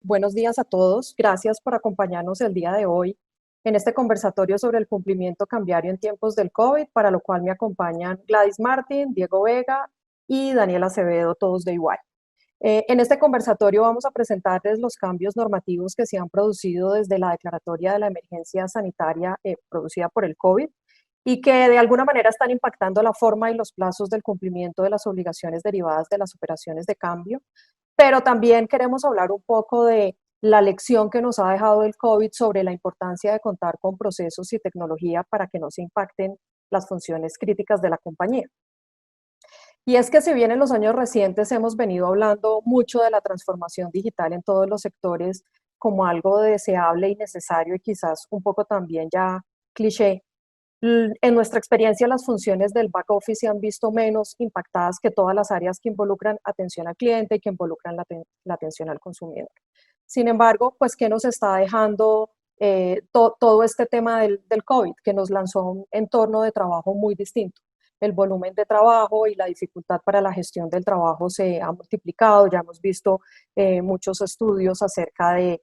Buenos días a todos. Gracias por acompañarnos el día de hoy en este conversatorio sobre el cumplimiento cambiario en tiempos del COVID, para lo cual me acompañan Gladys Martín, Diego Vega y Daniel Acevedo, todos de igual. En este conversatorio vamos a presentarles los cambios normativos que se han producido desde la declaratoria de la emergencia sanitaria producida por el COVID y que de alguna manera están impactando la forma y los plazos del cumplimiento de las obligaciones derivadas de las operaciones de cambio, pero también queremos hablar un poco de la lección que nos ha dejado el COVID sobre la importancia de contar con procesos y tecnología para que no se impacten las funciones críticas de la compañía. Y es que si bien en los años recientes hemos venido hablando mucho de la transformación digital en todos los sectores como algo deseable y necesario y quizás un poco también ya cliché, en nuestra experiencia, las funciones del back office se han visto menos impactadas que todas las áreas que involucran atención al cliente y que involucran la atención al consumidor. Sin embargo, pues, ¿qué nos está dejando todo este tema del COVID? Que nos lanzó a un entorno de trabajo muy distinto. El volumen de trabajo y la dificultad para la gestión del trabajo se ha multiplicado. Ya hemos visto muchos estudios acerca de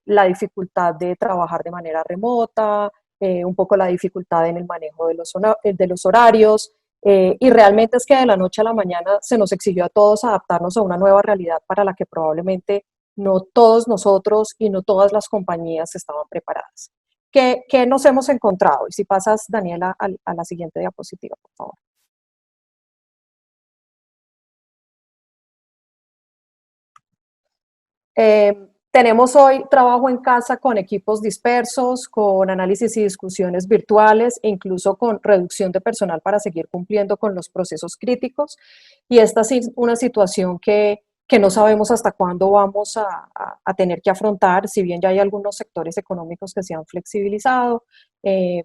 la dificultad de trabajar de manera remota, un poco la dificultad en el manejo de los horarios, y realmente es que de la noche a la mañana se nos exigió a todos adaptarnos a una nueva realidad para la que probablemente no todos nosotros y no todas las compañías estaban preparadas. ¿Qué nos hemos encontrado? Y si pasas, Daniela, a la siguiente diapositiva, por favor. Tenemos hoy trabajo en casa con equipos dispersos, con análisis y discusiones virtuales e incluso con reducción de personal para seguir cumpliendo con los procesos críticos. Y esta es una situación que no sabemos hasta cuándo vamos a tener que afrontar. Si bien ya hay algunos sectores económicos que se han flexibilizado,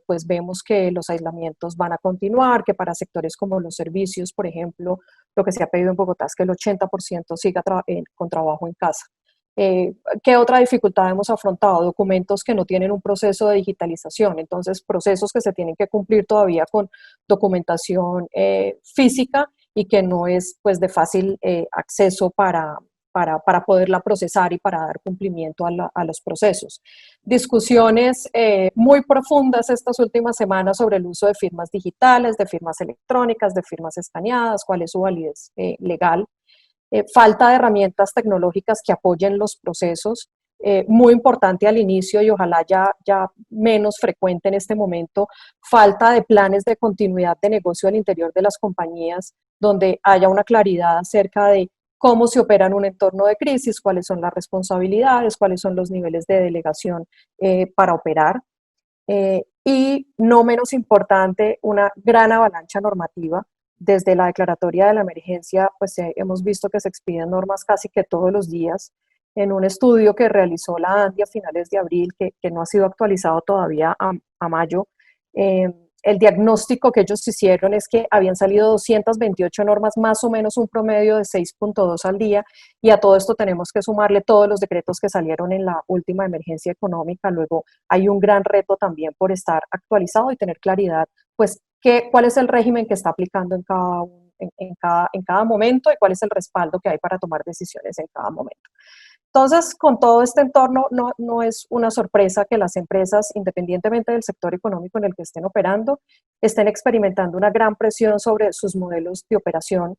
pues vemos que los aislamientos van a continuar, que para sectores como los servicios, por ejemplo, lo que se ha pedido en Bogotá es que el 80% siga con trabajo en casa. ¿Qué otra dificultad hemos afrontado? Documentos que no tienen un proceso de digitalización, entonces procesos que se tienen que cumplir todavía con documentación física y que no es, pues, de fácil acceso para poderla procesar y para dar cumplimiento a los procesos. Discusiones muy profundas estas últimas semanas sobre el uso de firmas digitales, de firmas electrónicas, de firmas escaneadas, cuál es su validez legal. Falta de herramientas tecnológicas que apoyen los procesos, muy importante al inicio y ojalá ya menos frecuente en este momento. Falta de planes de continuidad de negocio al interior de las compañías, donde haya una claridad acerca de cómo se opera en un entorno de crisis, cuáles son las responsabilidades, cuáles son los niveles de delegación para operar. Y no menos importante, una gran avalancha normativa. Desde la declaratoria de la emergencia, pues hemos visto que se expiden normas casi que todos los días. En un estudio que realizó la ANDI a finales de abril, que no ha sido actualizado todavía a mayo, el diagnóstico que ellos hicieron es que habían salido 228 normas, más o menos un promedio de 6.2 al día, y a todo esto tenemos que sumarle todos los decretos que salieron en la última emergencia económica. Luego hay un gran reto también por estar actualizado y tener claridad, pues, cuál es el régimen que está aplicando en cada momento y cuál es el respaldo que hay para tomar decisiones en cada momento. Entonces, con todo este entorno, no es una sorpresa que las empresas, independientemente del sector económico en el que estén operando, estén experimentando una gran presión sobre sus modelos de operación,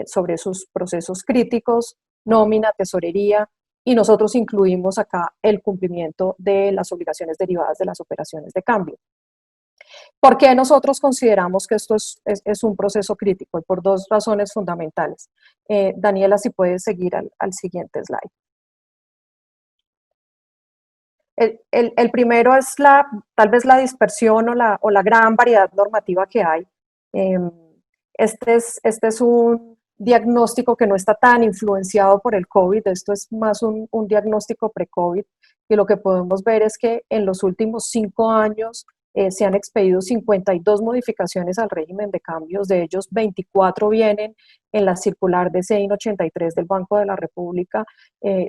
sobre sus procesos críticos, nómina, tesorería, y nosotros incluimos acá el cumplimiento de las obligaciones derivadas de las operaciones de cambio. ¿Por qué nosotros consideramos que esto es un proceso crítico? Y por dos razones fundamentales. Daniela, si puedes seguir al siguiente slide. El primero es tal vez la dispersión o la gran variedad normativa que hay. Eh, este es un diagnóstico que no está tan influenciado por el COVID, esto es más un diagnóstico pre-COVID, y lo que podemos ver es que en los últimos 5 años se han expedido 52 modificaciones al régimen de cambios, de ellos 24 vienen en la circular de CEIN 83 del Banco de la República.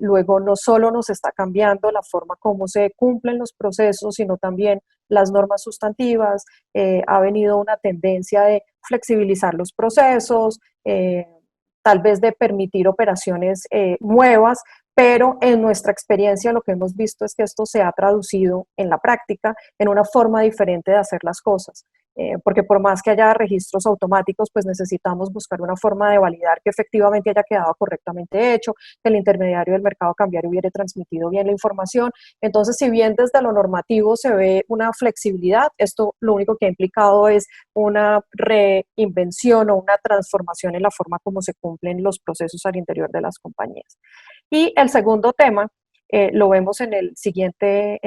Luego no solo nos está cambiando la forma como se cumplen los procesos, sino también las normas sustantivas. Ha venido una tendencia de flexibilizar los procesos, tal vez de permitir operaciones nuevas, pero en nuestra experiencia lo que hemos visto es que esto se ha traducido en la práctica en una forma diferente de hacer las cosas. Porque por más que haya registros automáticos, pues necesitamos buscar una forma de validar que efectivamente haya quedado correctamente hecho, que el intermediario del mercado cambiario hubiera transmitido bien la información. Entonces, si bien desde lo normativo se ve una flexibilidad, esto lo único que ha implicado es una reinvención o una transformación en la forma como se cumplen los procesos al interior de las compañías. Y el segundo tema, lo vemos en el siguiente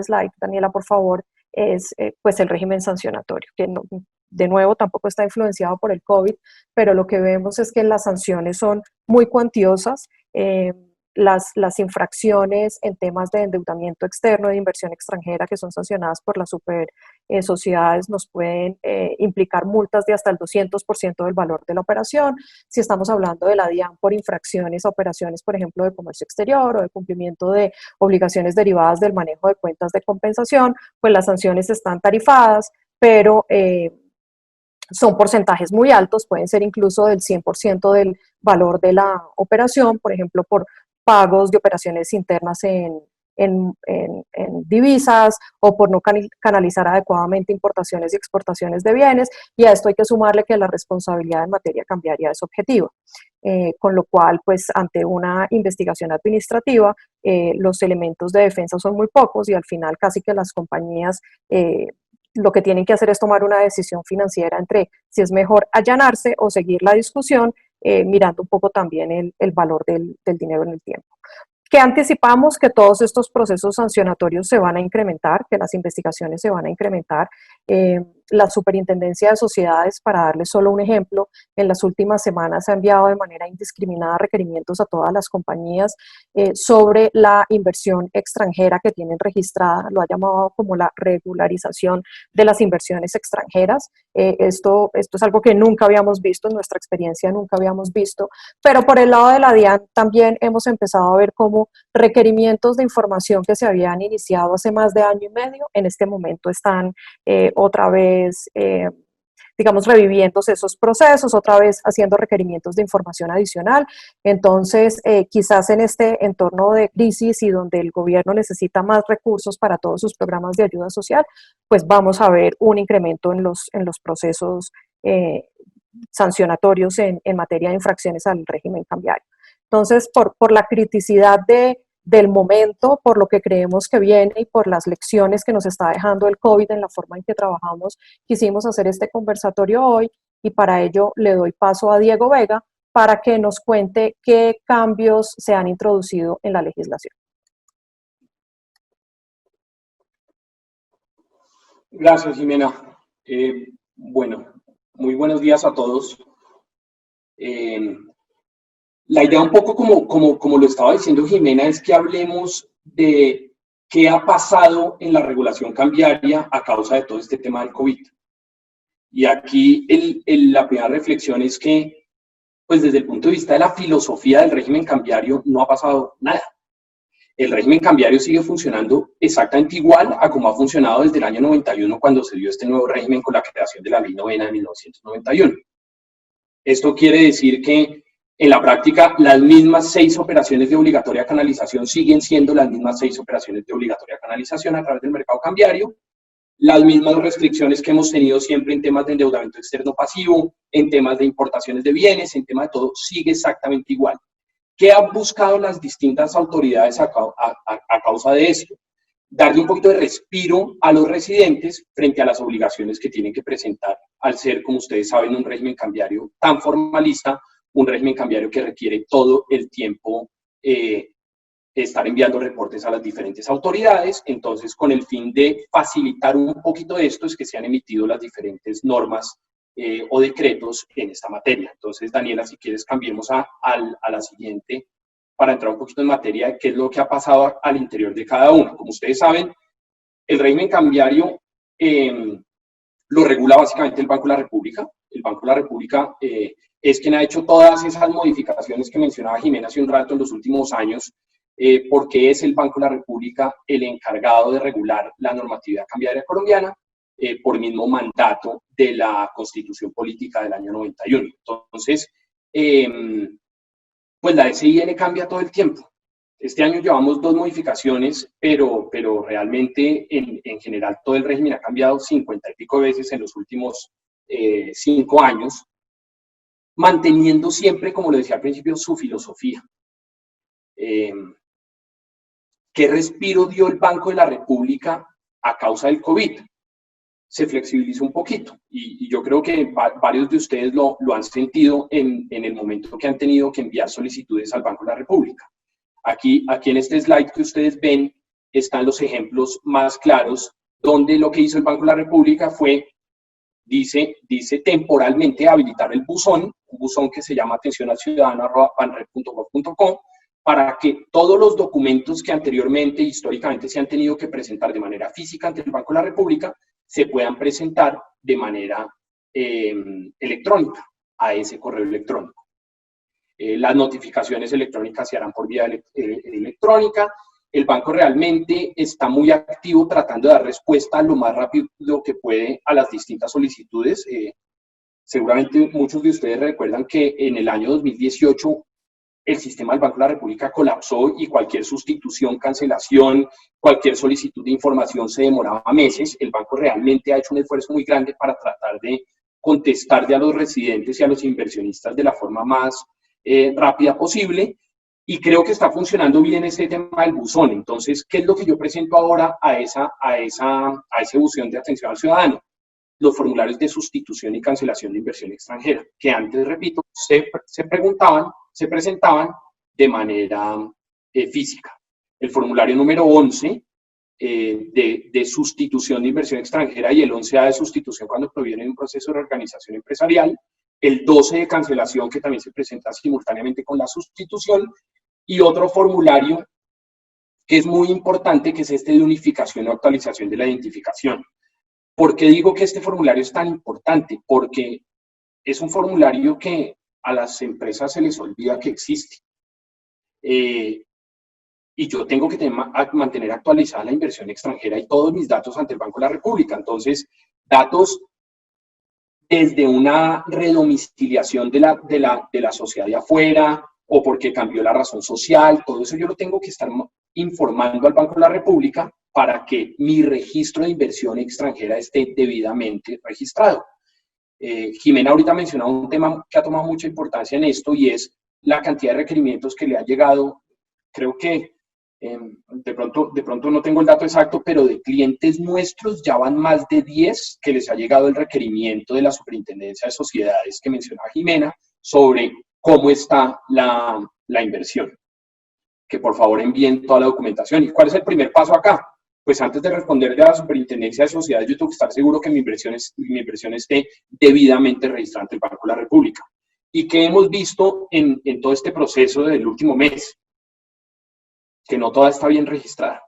slide, Daniela, por favor, es pues el régimen sancionatorio, que no, de nuevo tampoco está influenciado por el COVID, pero lo que vemos es que las sanciones son muy cuantiosas. Las infracciones en temas de endeudamiento externo, de inversión extranjera, que son sancionadas por las super sociedades, nos pueden implicar multas de hasta el 200% del valor de la operación. Si estamos hablando de la DIAN por infracciones a operaciones, por ejemplo, de comercio exterior o de cumplimiento de obligaciones derivadas del manejo de cuentas de compensación, pues las sanciones están tarifadas, pero son porcentajes muy altos, pueden ser incluso del 100% del valor de la operación, por ejemplo, por pagos de operaciones internas en divisas o por no canalizar adecuadamente importaciones y exportaciones de bienes, y a esto hay que sumarle que la responsabilidad en materia cambiaria es objetiva. Con lo cual, pues ante una investigación administrativa, los elementos de defensa son muy pocos y al final casi que las compañías lo que tienen que hacer es tomar una decisión financiera entre si es mejor allanarse o seguir la discusión, mirando un poco también el valor del dinero en el tiempo. ¿Qué anticipamos? Que todos estos procesos sancionatorios se van a incrementar, que las investigaciones se van a incrementar. La Superintendencia de Sociedades, para darles solo un ejemplo, en las últimas semanas ha enviado de manera indiscriminada requerimientos a todas las compañías sobre la inversión extranjera que tienen registrada, lo ha llamado como la regularización de las inversiones extranjeras. Esto es algo que nunca habíamos visto, en nuestra experiencia nunca habíamos visto, pero por el lado de la DIAN también hemos empezado a ver cómo requerimientos de información que se habían iniciado hace más de año y medio, en este momento están otra vez, digamos, reviviéndose esos procesos, otra vez haciendo requerimientos de información adicional. Entonces, quizás en este entorno de crisis y donde el gobierno necesita más recursos para todos sus programas de ayuda social, pues vamos a ver un incremento en los procesos sancionatorios en materia de infracciones al régimen cambiario. Entonces, por la criticidad del momento, por lo que creemos que viene y por las lecciones que nos está dejando el COVID en la forma en que trabajamos, quisimos hacer este conversatorio hoy y para ello le doy paso a Diego Vega para que nos cuente qué cambios se han introducido en la legislación. Gracias, Jimena. Bueno, muy buenos días a todos. La idea un poco como lo estaba diciendo Jimena es que hablemos de qué ha pasado en la regulación cambiaria a causa de todo este tema del COVID. Y aquí la primera reflexión es que, pues desde el punto de vista de la filosofía del régimen cambiario, no ha pasado nada. El régimen cambiario sigue funcionando exactamente igual a como ha funcionado desde el año 91, cuando se dio este nuevo régimen con la creación de la Ley Novena de 1991. Esto quiere decir que en la práctica, las mismas 6 operaciones de obligatoria canalización siguen siendo las mismas 6 operaciones de obligatoria canalización a través del mercado cambiario, las mismas restricciones que hemos tenido siempre en temas de endeudamiento externo pasivo, en temas de importaciones de bienes, en temas de todo, sigue exactamente igual. ¿Qué han buscado las distintas autoridades a causa de esto? Darle un poquito de respiro a los residentes frente a las obligaciones que tienen que presentar al ser, como ustedes saben, un régimen cambiario tan formalista, un régimen cambiario que requiere todo el tiempo estar enviando reportes a las diferentes autoridades. Entonces, con el fin de facilitar un poquito esto, es que se han emitido las diferentes normas o decretos en esta materia. Entonces, Daniela, si quieres, cambiemos a la siguiente para entrar un poquito en materia de qué es lo que ha pasado al interior de cada uno. Como ustedes saben, el régimen cambiario lo regula básicamente el Banco de la República. El Banco de la República es quien ha hecho todas esas modificaciones que mencionaba Jimena hace un rato en los últimos años, porque es el Banco de la República el encargado de regular la normatividad cambiaria colombiana por mismo mandato de la Constitución Política del año 91. Entonces, pues la SIN cambia todo el tiempo. Este año llevamos 2 modificaciones, pero realmente en general todo el régimen ha cambiado 50 y pico veces en los últimos 5 años, manteniendo siempre, como lo decía al principio, su filosofía. ¿Qué respiro dio el Banco de la República a causa del COVID? Se flexibilizó un poquito y yo creo que varios de ustedes lo han sentido en el momento que han tenido que enviar solicitudes al Banco de la República. Aquí en este slide que ustedes ven están los ejemplos más claros donde lo que hizo el Banco de la República fue, dice temporalmente habilitar el buzón, un buzón que se llama atencionalciudadano@banrep.gov.co, para que todos los documentos que anteriormente, históricamente, se han tenido que presentar de manera física ante el Banco de la República, se puedan presentar de manera electrónica a ese correo electrónico. Las notificaciones electrónicas se harán por vía electrónica. El banco realmente está muy activo tratando de dar respuesta lo más rápido que puede a las distintas solicitudes. Seguramente muchos de ustedes recuerdan que en el año 2018 el sistema del Banco de la República colapsó y cualquier sustitución, cancelación, cualquier solicitud de información se demoraba meses. El banco realmente ha hecho un esfuerzo muy grande para tratar de contestarle a los residentes y a los inversionistas de la forma más rápida posible, y creo que está funcionando bien ese tema del buzón. Entonces, ¿qué es lo que yo presento ahora a ese buzón de atención al ciudadano? Los formularios de sustitución y cancelación de inversión extranjera, que antes, repito, se presentaban de manera física. El formulario número 11 de sustitución de inversión extranjera y el 11A de sustitución cuando proviene de un proceso de reorganización empresarial, el 12 de cancelación que también se presenta simultáneamente con la sustitución, y otro formulario que es muy importante, que es este de unificación o actualización de la identificación. ¿Por qué digo que este formulario es tan importante? Porque es un formulario que a las empresas se les olvida que existe. Y yo tengo que mantener actualizada la inversión extranjera y todos mis datos ante el Banco de la República. Entonces, datos desde una redomiciliación de la sociedad de afuera, o porque cambió la razón social, todo eso yo lo tengo que estar informando al Banco de la República para que mi registro de inversión extranjera esté debidamente registrado. Jimena ahorita mencionó un tema que ha tomado mucha importancia en esto, y es la cantidad de requerimientos que le ha llegado. Creo que de pronto no tengo el dato exacto, pero de clientes nuestros ya van más de 10 que les ha llegado el requerimiento de la Superintendencia de Sociedades que mencionaba Jimena sobre cómo está la inversión. Que por favor envíen toda la documentación. ¿Y cuál es el primer paso acá? Pues antes de responder de la Superintendencia de Sociedades, yo tengo que estar seguro que mi inversión esté debidamente registrada ante el Banco de la República. ¿Y qué hemos visto en todo este proceso del último mes? Que no toda está bien registrada.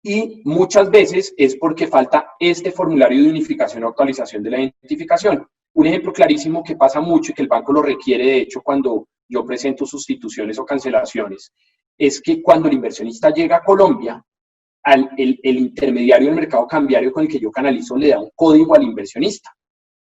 Y muchas veces es porque falta este formulario de unificación o actualización de la identificación. Un ejemplo clarísimo que pasa mucho y que el banco lo requiere, de hecho, cuando yo presento sustituciones o cancelaciones, es que cuando el inversionista llega a Colombia, el intermediario del mercado cambiario con el que yo canalizo le da un código al inversionista.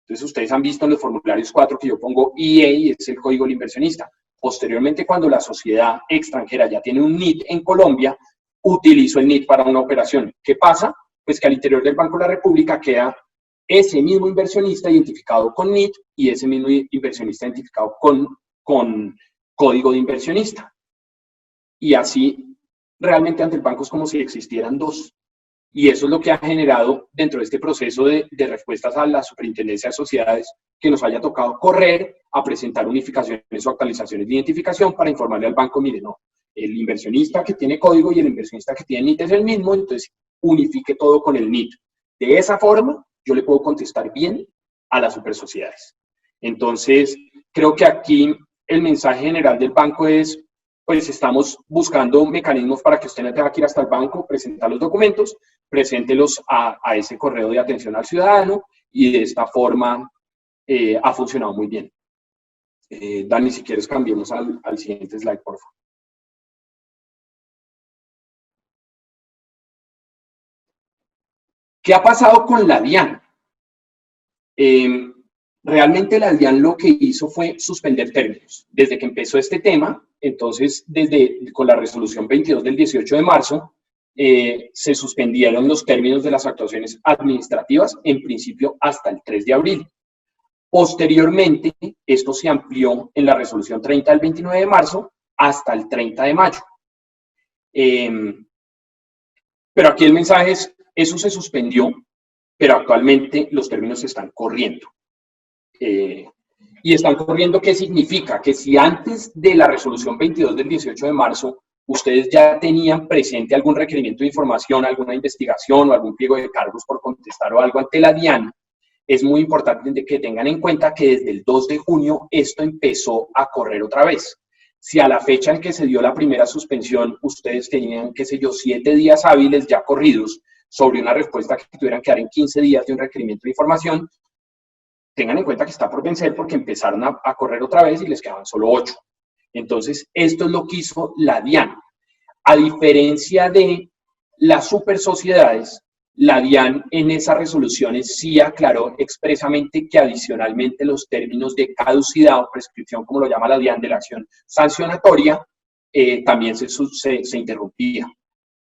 Entonces, ustedes han visto en los formularios 4 que yo pongo IE y es el código del inversionista. Posteriormente, cuando la sociedad extranjera ya tiene un NIT en Colombia, utilizo el NIT para una operación. ¿Qué pasa? Pues que al interior del Banco de la República queda ese mismo inversionista identificado con NIT y ese mismo inversionista identificado con código de inversionista. Y así, realmente ante el banco es como si existieran dos. Y eso es lo que ha generado dentro de este proceso de respuestas a la Superintendencia de Sociedades, que nos haya tocado correr a presentar unificaciones o actualizaciones de identificación para informarle al banco, mire, no, el inversionista que tiene código y el inversionista que tiene NIT es el mismo, entonces unifique todo con el NIT. De esa forma, yo le puedo contestar bien a las supersociedades. Entonces, creo que aquí el mensaje general del banco es, pues estamos buscando mecanismos para que usted no tenga que ir hasta el banco, presentar los documentos, preséntelos a ese correo de atención al ciudadano, y de esta forma ha funcionado muy bien. Dani, si quieres cambiemos al siguiente slide, por favor. ¿Qué ha pasado con la DIAN? Realmente la DIAN lo que hizo fue suspender términos. Desde que empezó este tema, entonces con la resolución 22 del 18 de marzo, se suspendieron los términos de las actuaciones administrativas, en principio hasta el 3 de abril. Posteriormente, esto se amplió en la resolución 30 del 29 de marzo hasta el 30 de mayo. Pero aquí el mensaje es, eso se suspendió, pero actualmente los términos están corriendo. Y están corriendo, ¿qué significa? Que si antes de la resolución 22 del 18 de marzo, ustedes ya tenían presente algún requerimiento de información, alguna investigación o algún pliego de cargos por contestar o algo ante la DIAN, es muy importante que tengan en cuenta que desde el 2 de junio esto empezó a correr otra vez. Si a la fecha en que se dio la primera suspensión, ustedes tenían, qué sé yo, 7 días hábiles ya corridos sobre una respuesta que tuvieran que dar en 15 días de un requerimiento de información, tengan en cuenta que está por vencer porque empezaron a correr otra vez y les quedaban solo 8. Entonces, esto es lo que hizo la DIAN. A diferencia de las supersociedades, la DIAN en esas resoluciones sí aclaró expresamente que adicionalmente los términos de caducidad o prescripción, como lo llama la DIAN, de la acción sancionatoria, también se interrumpía.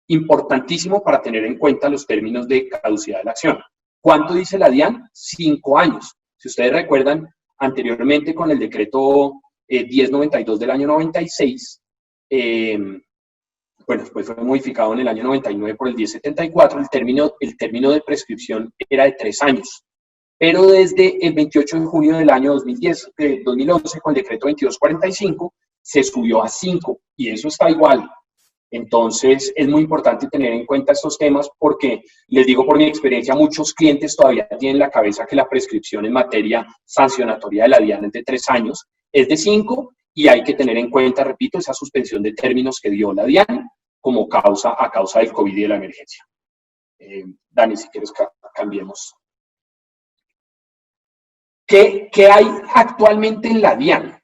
Importantísimo para tener en cuenta los términos de caducidad de la acción. ¿Cuánto dice la DIAN? 5 años. Si ustedes recuerdan, anteriormente con el decreto 1092 del año 96, bueno, después fue modificado en el año 99 por el 1074, el término de prescripción era de 3 años. Pero desde el 28 de junio del año 2011, con el decreto 2245, se subió a 5, y eso está igual. Entonces, es muy importante tener en cuenta estos temas porque, les digo por mi experiencia, muchos clientes todavía tienen en la cabeza que la prescripción en materia sancionatoria de la DIAN es de 3 años, es de 5, y hay que tener en cuenta, repito, esa suspensión de términos que dio la DIAN como a causa del COVID y de la emergencia. Dani, si quieres cambiemos. ¿Qué hay actualmente en la DIAN?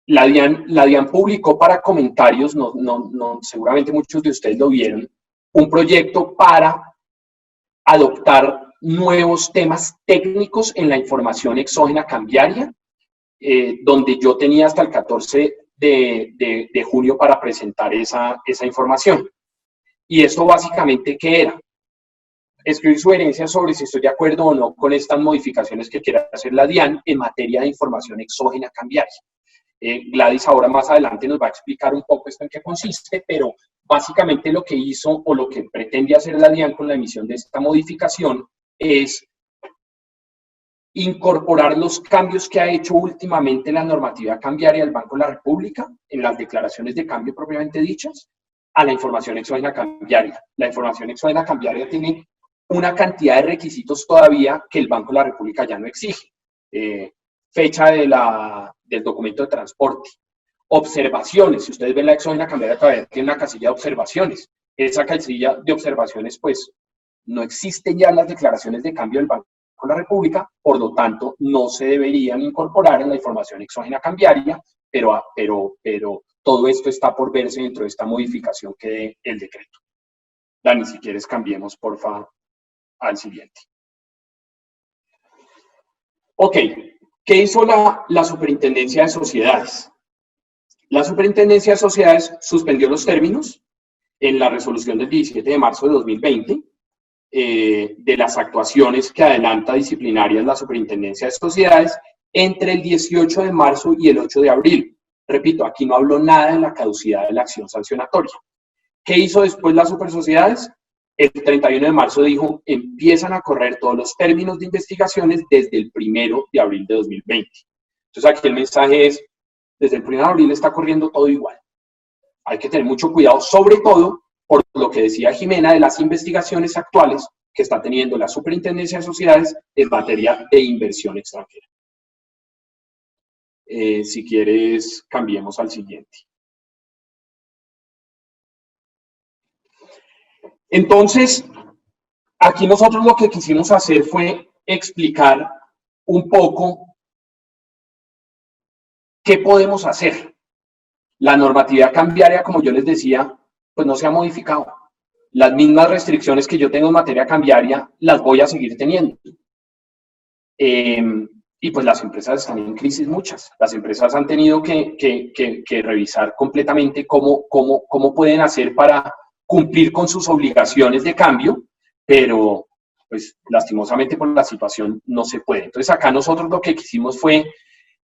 La DIAN publicó para comentarios, seguramente muchos de ustedes lo vieron, un proyecto para adoptar nuevos temas técnicos en la información exógena cambiaria, donde yo tenía hasta el 14 de junio para presentar esa información. Y esto básicamente, ¿qué era? Escribir sugerencias sobre si estoy de acuerdo o no con estas modificaciones que quiera hacer la DIAN en materia de información exógena cambiaria. Gladys ahora más adelante nos va a explicar un poco esto en qué consiste, pero básicamente lo que hizo o lo que pretende hacer la DIAN con la emisión de esta modificación es incorporar los cambios que ha hecho últimamente la normativa cambiaria del Banco de la República en las declaraciones de cambio propiamente dichas a la información exógena cambiaria. La información exógena cambiaria tiene una cantidad de requisitos todavía que el Banco de la República ya no exige. Fecha del documento de transporte. Observaciones. Si ustedes ven la exógena cambiaria, todavía tiene una casilla de observaciones. Esa casilla de observaciones, pues, no existen ya las declaraciones de cambio del Banco de la República, por lo tanto, no se deberían incorporar en la información exógena cambiaria, pero todo esto está por verse dentro de esta modificación que dé el decreto. Dani, si quieres, cambiemos, por favor, al siguiente. Ok. ¿Qué hizo la Superintendencia de Sociedades? La Superintendencia de Sociedades suspendió los términos en la resolución del 17 de marzo de 2020 de las actuaciones que adelanta disciplinarias la Superintendencia de Sociedades entre el 18 de marzo y el 8 de abril. Repito, aquí no habló nada de la caducidad de la acción sancionatoria. ¿Qué hizo después las supersociedades? El 31 de marzo dijo, empiezan a correr todos los términos de investigaciones desde el 1 de abril de 2020. Entonces aquí el mensaje es, desde el 1 de abril está corriendo todo igual. Hay que tener mucho cuidado, sobre todo por lo que decía Jimena de las investigaciones actuales que está teniendo la Superintendencia de Sociedades en materia de inversión extranjera. Si quieres, cambiemos al siguiente. Entonces, aquí nosotros lo que quisimos hacer fue explicar un poco qué podemos hacer. La normatividad cambiaria, como yo les decía, pues no se ha modificado. Las mismas restricciones que yo tengo en materia cambiaria las voy a seguir teniendo. Y pues las empresas están en crisis muchas. Las empresas han tenido que revisar completamente cómo pueden hacer para cumplir con sus obligaciones de cambio, pero pues lastimosamente por la situación no se puede. Entonces acá nosotros lo que quisimos fue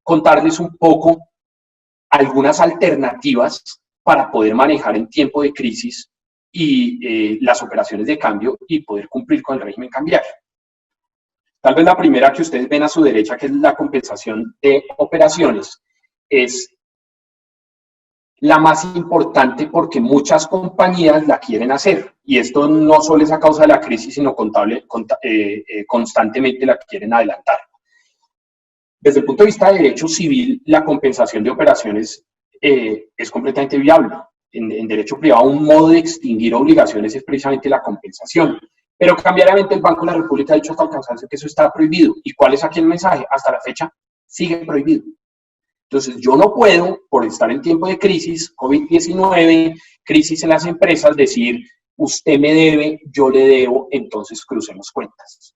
contarles un poco algunas alternativas para poder manejar en tiempo de crisis y las operaciones de cambio y poder cumplir con el régimen cambiario. Tal vez la primera que ustedes ven a su derecha, que es la compensación de operaciones, es la más importante porque muchas compañías la quieren hacer. Y esto no solo es a causa de la crisis, sino constantemente la quieren adelantar. Desde el punto de vista de derecho civil, la compensación de operaciones es completamente viable. En derecho privado, un modo de extinguir obligaciones es precisamente la compensación. Pero cambiariamente el Banco de la República ha dicho hasta el cansancio que eso está prohibido. ¿Y cuál es aquí el mensaje? Hasta la fecha sigue prohibido. Entonces yo no puedo, por estar en tiempo de crisis, COVID-19, crisis en las empresas, decir, usted me debe, yo le debo, entonces crucemos cuentas.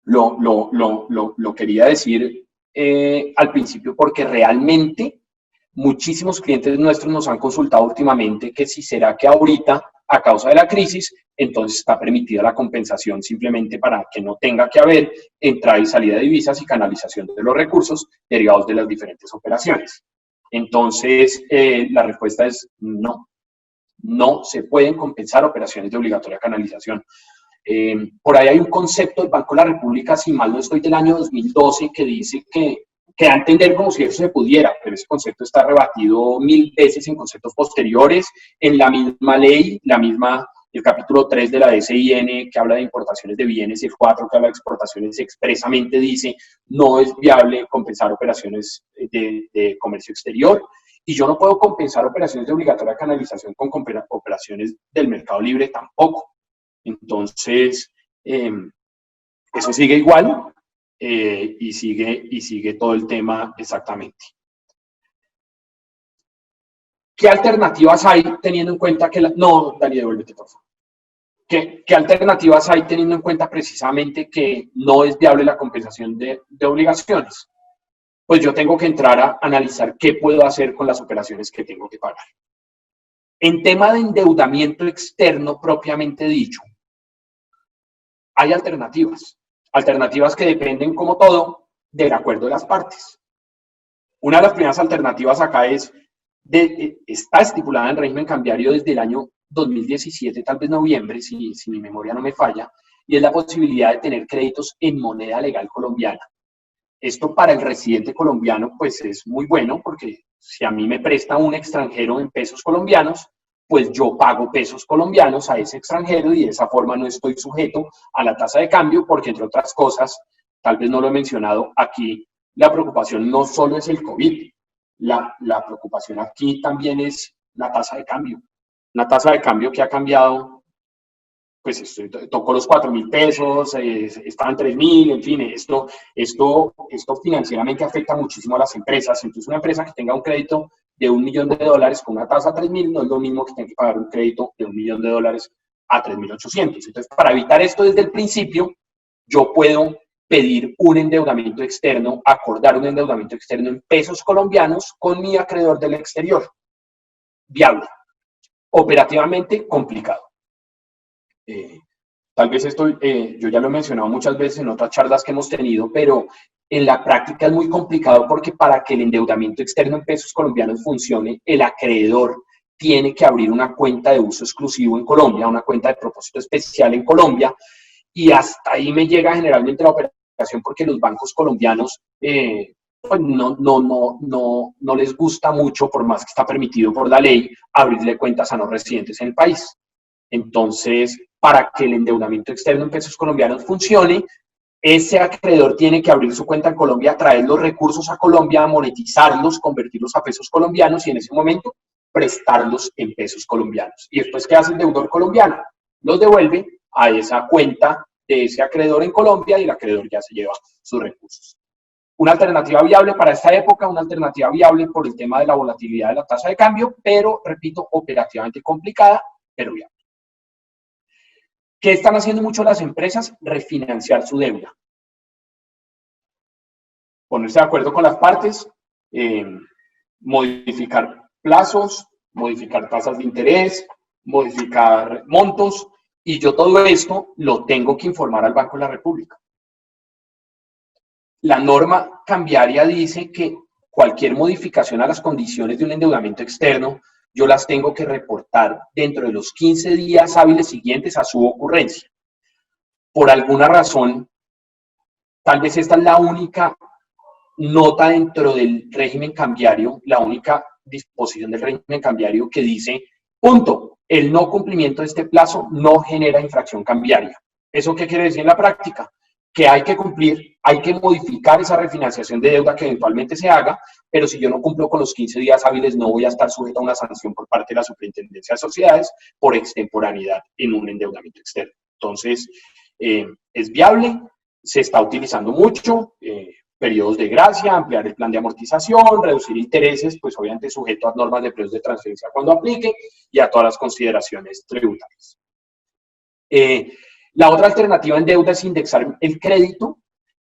Lo quería decir al principio porque realmente muchísimos clientes nuestros nos han consultado últimamente que si será que ahorita, a causa de la crisis, entonces está permitida la compensación simplemente para que no tenga que haber entrada y salida de divisas y canalización de los recursos derivados de las diferentes operaciones. Entonces, la respuesta es no. No se pueden compensar operaciones de obligatoria canalización. Por ahí hay un concepto del Banco de la República, si mal no estoy, del año 2012, que dice que da a entender como si eso se pudiera, pero ese concepto está rebatido 1000 veces en conceptos posteriores, en la misma ley, el capítulo 3 de la DCIN que habla de importaciones de bienes, el 4 que habla de exportaciones expresamente dice no es viable compensar operaciones de comercio exterior, y yo no puedo compensar operaciones de obligatoria canalización con operaciones del mercado libre tampoco. Entonces, eso sigue igual y sigue todo el tema exactamente. ¿Qué alternativas hay teniendo en cuenta que no, Dani, devuélvete, por favor. ¿Qué alternativas hay teniendo en cuenta precisamente que no es viable la compensación de obligaciones? Pues yo tengo que entrar a analizar qué puedo hacer con las operaciones que tengo que pagar. En tema de endeudamiento externo propiamente dicho, hay alternativas que dependen, como todo, del acuerdo de las partes. Una de las primeras alternativas acá está estipulada en el régimen cambiario desde el año 2017, tal vez noviembre, si mi memoria no me falla, y es la posibilidad de tener créditos en moneda legal colombiana. Esto para el residente colombiano pues es muy bueno, porque si a mí me presta un extranjero en pesos colombianos, pues yo pago pesos colombianos a ese extranjero y de esa forma no estoy sujeto a la tasa de cambio, porque entre otras cosas, tal vez no lo he mencionado aquí, la preocupación no solo es el COVID, la preocupación aquí también es la tasa de cambio. Una tasa de cambio que ha cambiado, pues tocó los 4.000 pesos, estaban 3.000, en fin, esto financieramente afecta muchísimo a las empresas. Entonces, una empresa que tenga un crédito de $1 millón con una tasa a 3.000 no es lo mismo que tenga que pagar un crédito de $1 millón a 3.800. Entonces, para evitar esto desde el principio, yo puedo pedir un endeudamiento externo, acordar un endeudamiento externo en pesos colombianos con mi acreedor del exterior. Viable. Operativamente complicado. Tal vez yo ya lo he mencionado muchas veces en otras charlas que hemos tenido, pero en la práctica es muy complicado porque para que el endeudamiento externo en pesos colombianos funcione, el acreedor tiene que abrir una cuenta de uso exclusivo en Colombia, una cuenta de propósito especial en Colombia, y hasta ahí me llega generalmente la operación porque los bancos colombianos pues no les gusta mucho, por más que está permitido por la ley, abrirle cuentas a no residentes en el país. Entonces, para que el endeudamiento externo en pesos colombianos funcione, ese acreedor tiene que abrir su cuenta en Colombia, traer los recursos a Colombia, monetizarlos, convertirlos a pesos colombianos y en ese momento prestarlos en pesos colombianos. ¿Y después qué hace el deudor colombiano? Los devuelve a esa cuenta de ese acreedor en Colombia y el acreedor ya se lleva sus recursos. Una alternativa viable para esta época, una alternativa viable por el tema de la volatilidad de la tasa de cambio, pero, repito, operativamente complicada, pero viable. ¿Qué están haciendo mucho las empresas? Refinanciar su deuda. ponerse de acuerdo con las partes, modificar plazos, modificar tasas de interés, modificar montos, y yo todo esto lo tengo que informar al Banco de la República. La norma cambiaria dice que cualquier modificación a las condiciones de un endeudamiento externo, yo las tengo que reportar dentro de los 15 días hábiles siguientes a su ocurrencia. Por alguna razón, tal vez esta es la única nota dentro del régimen cambiario, la única disposición del régimen cambiario que dice, punto, el no cumplimiento de este plazo no genera infracción cambiaria. ¿Eso qué quiere decir en la práctica? Que hay que cumplir, hay que modificar esa refinanciación de deuda que eventualmente se haga, pero si yo no cumplo con los 15 días hábiles, no voy a estar sujeto a una sanción por parte de la Superintendencia de Sociedades por extemporaneidad en un endeudamiento externo. Entonces, es viable, se está utilizando mucho, periodos de gracia, ampliar el plan de amortización, reducir intereses, pues obviamente sujeto a normas de precios de transferencia cuando aplique y a todas las consideraciones tributarias. La otra alternativa en deuda es indexar el crédito.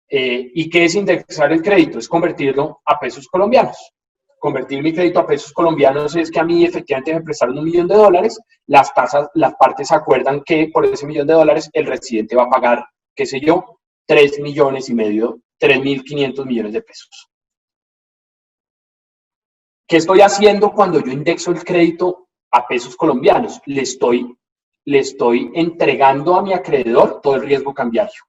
¿Y qué es indexar el crédito? Es convertirlo a pesos colombianos. Convertir mi crédito a pesos colombianos es que a mí efectivamente me prestaron $1.000.000, las partes acuerdan que por ese $1.000.000 el residente va a pagar, qué sé yo, 3.500.000 millones de pesos. ¿Qué estoy haciendo cuando yo indexo el crédito a pesos colombianos? Le estoy entregando a mi acreedor todo el riesgo cambiario.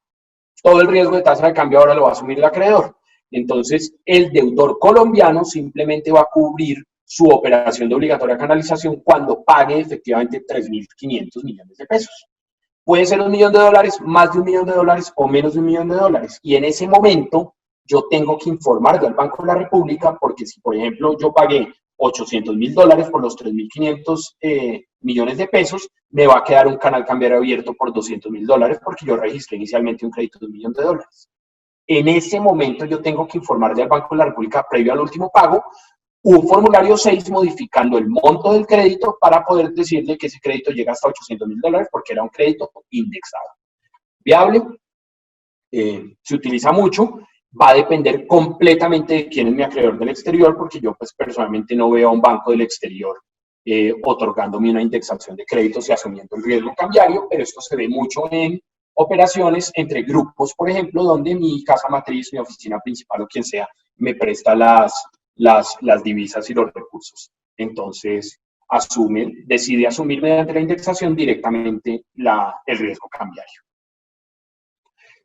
Todo el riesgo de tasa de cambio ahora lo va a asumir el acreedor. Entonces, el deudor colombiano simplemente va a cubrir su operación de obligatoria canalización cuando pague efectivamente 3.500 millones de pesos. Puede ser $1.000.000, más de $1.000.000 o menos de $1.000.000. Y en ese momento, yo tengo que informarle al Banco de la República, porque si, por ejemplo, yo pagué $800.000 por los 3.500 millones de pesos, me va a quedar un canal cambiario abierto por $200.000 porque yo registré inicialmente un crédito de $1.000.000. En ese momento yo tengo que informarle al Banco de la República previo al último pago un formulario 6 modificando el monto del crédito para poder decirle que ese crédito llega hasta $800.000 porque era un crédito indexado. Viable, se utiliza mucho, va a depender completamente de quién es mi acreedor del exterior, porque yo pues personalmente no veo a un banco del exterior otorgándome una indexación de créditos y asumiendo el riesgo cambiario, pero esto se ve mucho en operaciones entre grupos, por ejemplo, donde mi casa matriz, mi oficina principal o quien sea, me presta las divisas y los recursos. Entonces, decide asumir mediante la indexación directamente el riesgo cambiario.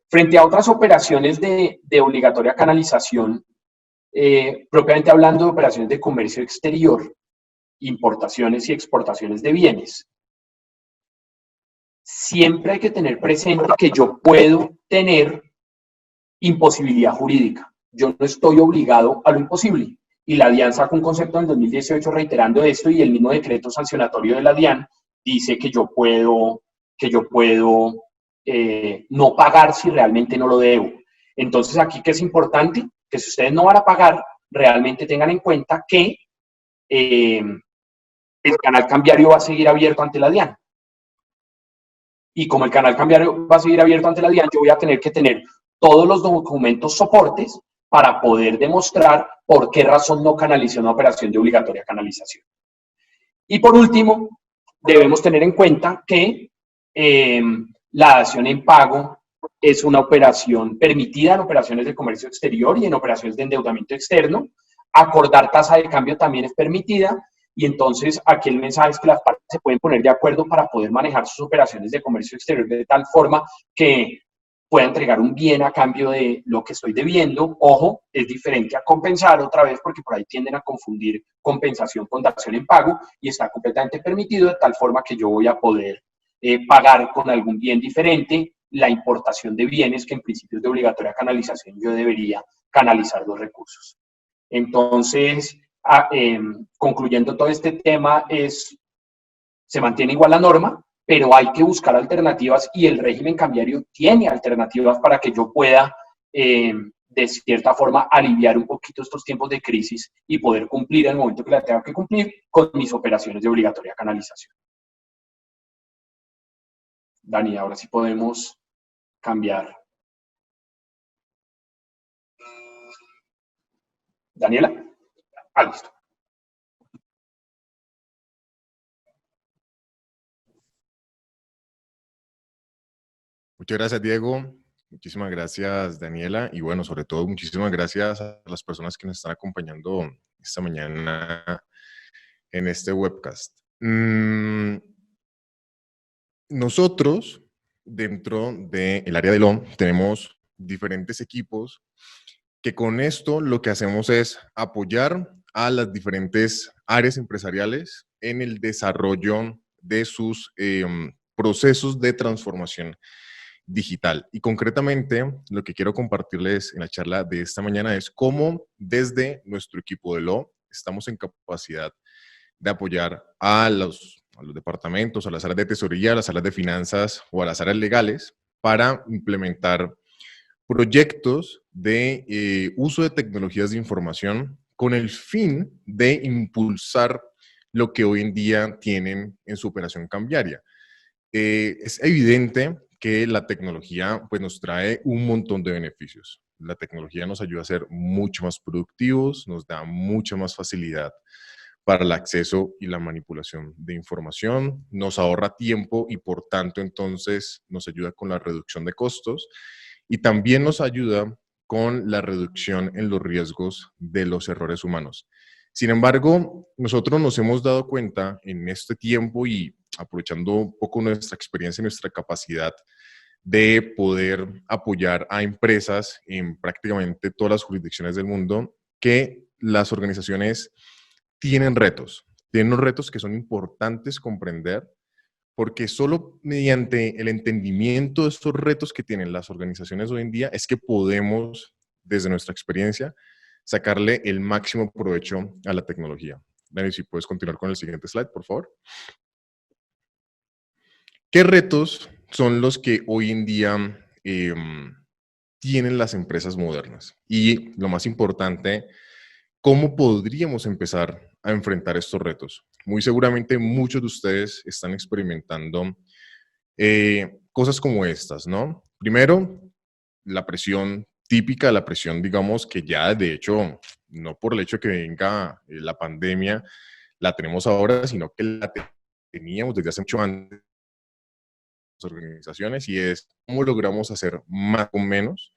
Frente a otras operaciones de obligatoria canalización, propiamente hablando de operaciones de comercio exterior, importaciones y exportaciones de bienes, siempre hay que tener presente que yo puedo tener imposibilidad jurídica. Yo no estoy obligado a lo imposible. Y la DIAN sacó un concepto en el 2018 reiterando esto, y el mismo decreto sancionatorio de la DIAN dice que yo puedo no pagar si realmente no lo debo. Entonces, aquí que es importante, que si ustedes no van a pagar, realmente tengan en cuenta que el canal cambiario va a seguir abierto ante la DIAN. Y como el canal cambiario va a seguir abierto ante la DIAN, yo voy a tener que tener todos los documentos soportes para poder demostrar por qué razón no canalicé una operación de obligatoria canalización. Y por último, debemos tener en cuenta que la dación en pago es una operación permitida en operaciones de comercio exterior y en operaciones de endeudamiento externo. Acordar tasa de cambio también es permitida. Y entonces aquí el mensaje es que las partes se pueden poner de acuerdo para poder manejar sus operaciones de comercio exterior de tal forma que pueda entregar un bien a cambio de lo que estoy debiendo. Ojo, es diferente a compensar otra vez, porque por ahí tienden a confundir compensación con dación en pago, y está completamente permitido de tal forma que yo voy a poder pagar con algún bien diferente la importación de bienes que en principios de obligatoria canalización yo debería canalizar los recursos. Entonces, concluyendo todo este tema, se mantiene igual la norma, pero hay que buscar alternativas, y el régimen cambiario tiene alternativas para que yo pueda, de cierta forma, aliviar un poquito estos tiempos de crisis y poder cumplir en el momento que la tenga que cumplir con mis operaciones de obligatoria canalización. Dani, ahora sí podemos cambiar. Daniela. Ah, listo. Muchas gracias, Diego. Muchísimas gracias, Daniela. Y bueno, sobre todo, muchísimas gracias a las personas que nos están acompañando esta mañana en este webcast. Nosotros, dentro del área de LOM, tenemos diferentes equipos que con esto lo que hacemos es apoyar a las diferentes áreas empresariales en el desarrollo de sus procesos de transformación digital. Y concretamente, lo que quiero compartirles en la charla de esta mañana es cómo desde nuestro equipo de LO estamos en capacidad de apoyar a los departamentos, a las áreas de tesorería, a las áreas de finanzas o a las áreas legales para implementar proyectos de uso de tecnologías de información con el fin de impulsar lo que hoy en día tienen en su operación cambiaria. Es evidente que la tecnología pues, nos trae un montón de beneficios. La tecnología nos ayuda a ser mucho más productivos, nos da mucha más facilidad para el acceso y la manipulación de información, nos ahorra tiempo y por tanto entonces nos ayuda con la reducción de costos y también nos ayuda con la reducción en los riesgos de los errores humanos. Sin embargo, nosotros nos hemos dado cuenta en este tiempo y aprovechando un poco nuestra experiencia y nuestra capacidad de poder apoyar a empresas en prácticamente todas las jurisdicciones del mundo, que las organizaciones tienen unos retos que son importantes comprender, porque solo mediante el entendimiento de estos retos que tienen las organizaciones hoy en día es que podemos, desde nuestra experiencia, sacarle el máximo provecho a la tecnología. Dani, si puedes continuar con el siguiente slide, por favor. ¿Qué retos son los que hoy en día tienen las empresas modernas? Y lo más importante, ¿cómo podríamos empezar a enfrentar estos retos? Muy seguramente muchos de ustedes están experimentando cosas como estas, ¿no? Primero, la presión típica, la presión, digamos, que ya de hecho, no por el hecho de que venga la pandemia, la tenemos ahora, sino que la teníamos desde hace mucho antes las organizaciones, y es cómo logramos hacer más con menos.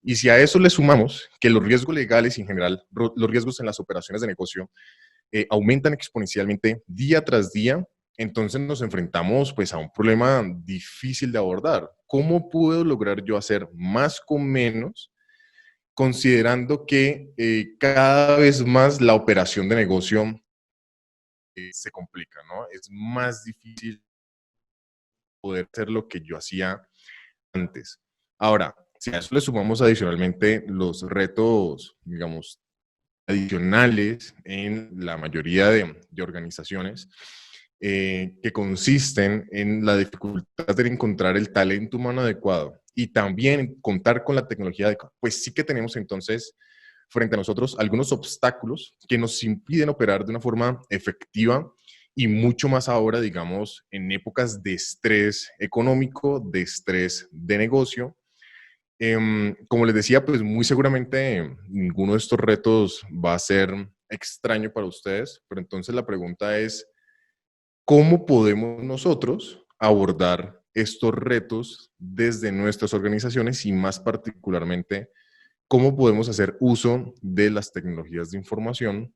Y si a eso le sumamos que los riesgos legales y en general los riesgos en las operaciones de negocio aumentan exponencialmente día tras día, entonces nos enfrentamos pues a un problema difícil de abordar. ¿Cómo puedo lograr yo hacer más con menos, considerando que cada vez más la operación de negocio se complica, ¿no? Es más difícil poder hacer lo que yo hacía antes. Ahora, si a eso le sumamos adicionalmente los retos, digamos, adicionales en la mayoría de organizaciones, que consisten en la dificultad de encontrar el talento humano adecuado y también contar con la tecnología adecuada, pues sí que tenemos entonces frente a nosotros algunos obstáculos que nos impiden operar de una forma efectiva y mucho más ahora, digamos, en épocas de estrés económico, de estrés de negocio. Como les decía, pues muy seguramente ninguno de estos retos va a ser extraño para ustedes, pero entonces la pregunta es, ¿cómo podemos nosotros abordar estos retos desde nuestras organizaciones y más particularmente, cómo podemos hacer uso de las tecnologías de información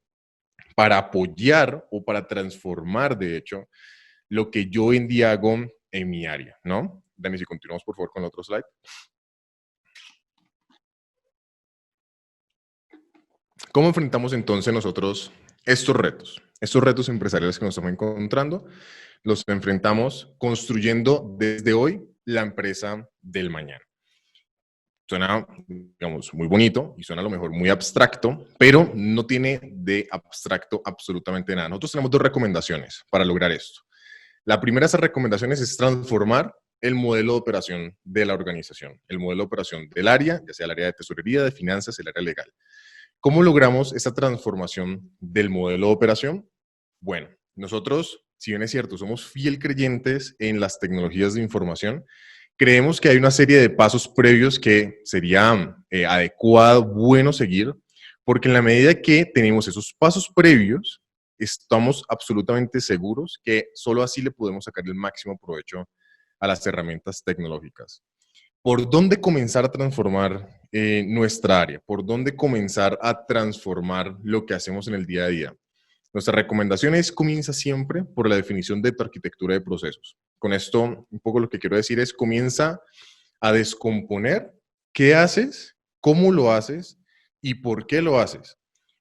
para apoyar o para transformar, de hecho, lo que yo hoy en día hago en mi área, ¿no? Dani, si continuamos por favor con el otro slide. ¿Cómo enfrentamos entonces nosotros estos retos? Estos retos empresariales que nos estamos encontrando, los enfrentamos construyendo desde hoy la empresa del mañana. Suena, digamos, muy bonito y suena a lo mejor muy abstracto, pero no tiene de abstracto absolutamente nada. Nosotros tenemos dos recomendaciones para lograr esto. La primera de esas recomendaciones es transformar el modelo de operación de la organización, el modelo de operación del área, ya sea el área de tesorería, de finanzas, el área legal. ¿Cómo logramos esta transformación del modelo de operación? Bueno, nosotros, si bien es cierto, somos fiel creyentes en las tecnologías de información, creemos que hay una serie de pasos previos que sería adecuado, bueno seguir Porque en la medida que tenemos esos pasos previos, estamos absolutamente seguros que solo así le podemos sacar el máximo provecho a las herramientas tecnológicas. ¿Por dónde comenzar a transformar nuestra área? ¿Por dónde comenzar a transformar lo que hacemos en el día a día? Nuestra recomendación es comienza siempre por la definición de tu arquitectura de procesos. Con esto, un poco lo que quiero decir es comienza a descomponer qué haces, cómo lo haces y por qué lo haces.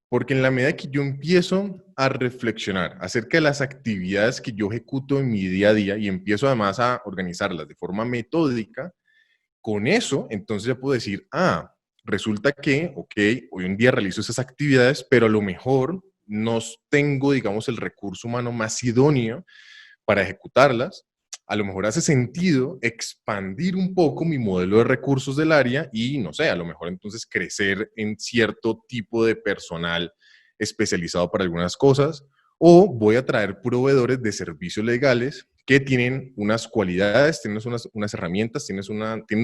Porque en la medida que yo empiezo a reflexionar acerca de las actividades que yo ejecuto en mi día a día y empiezo además a organizarlas de forma metódica, con eso entonces ya puedo decir, resulta que, ok, hoy en día realizo esas actividades, pero a lo mejor no tengo, digamos, el recurso humano más idóneo para ejecutarlas. A lo mejor hace sentido expandir un poco mi modelo de recursos del área y, no sé, a lo mejor entonces crecer en cierto tipo de personal especializado para algunas cosas, o voy a traer proveedores de servicios legales que tienen unas cualidades, tienen unas herramientas, tienen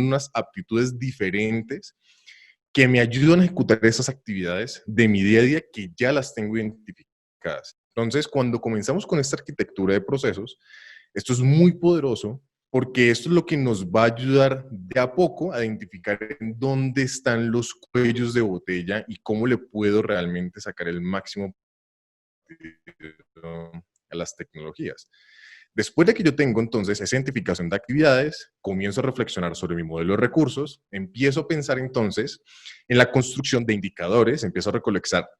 unas aptitudes diferentes que me ayudan a ejecutar esas actividades de mi día a día que ya las tengo identificadas. Entonces, cuando comenzamos con esta arquitectura de procesos, esto es muy poderoso porque esto es lo que nos va a ayudar de a poco a identificar en dónde están los cuellos de botella y cómo le puedo realmente sacar el máximo a las tecnologías. Después de que yo tengo entonces esa identificación de actividades, comienzo a reflexionar sobre mi modelo de recursos, empiezo a pensar entonces en la construcción de indicadores, empiezo a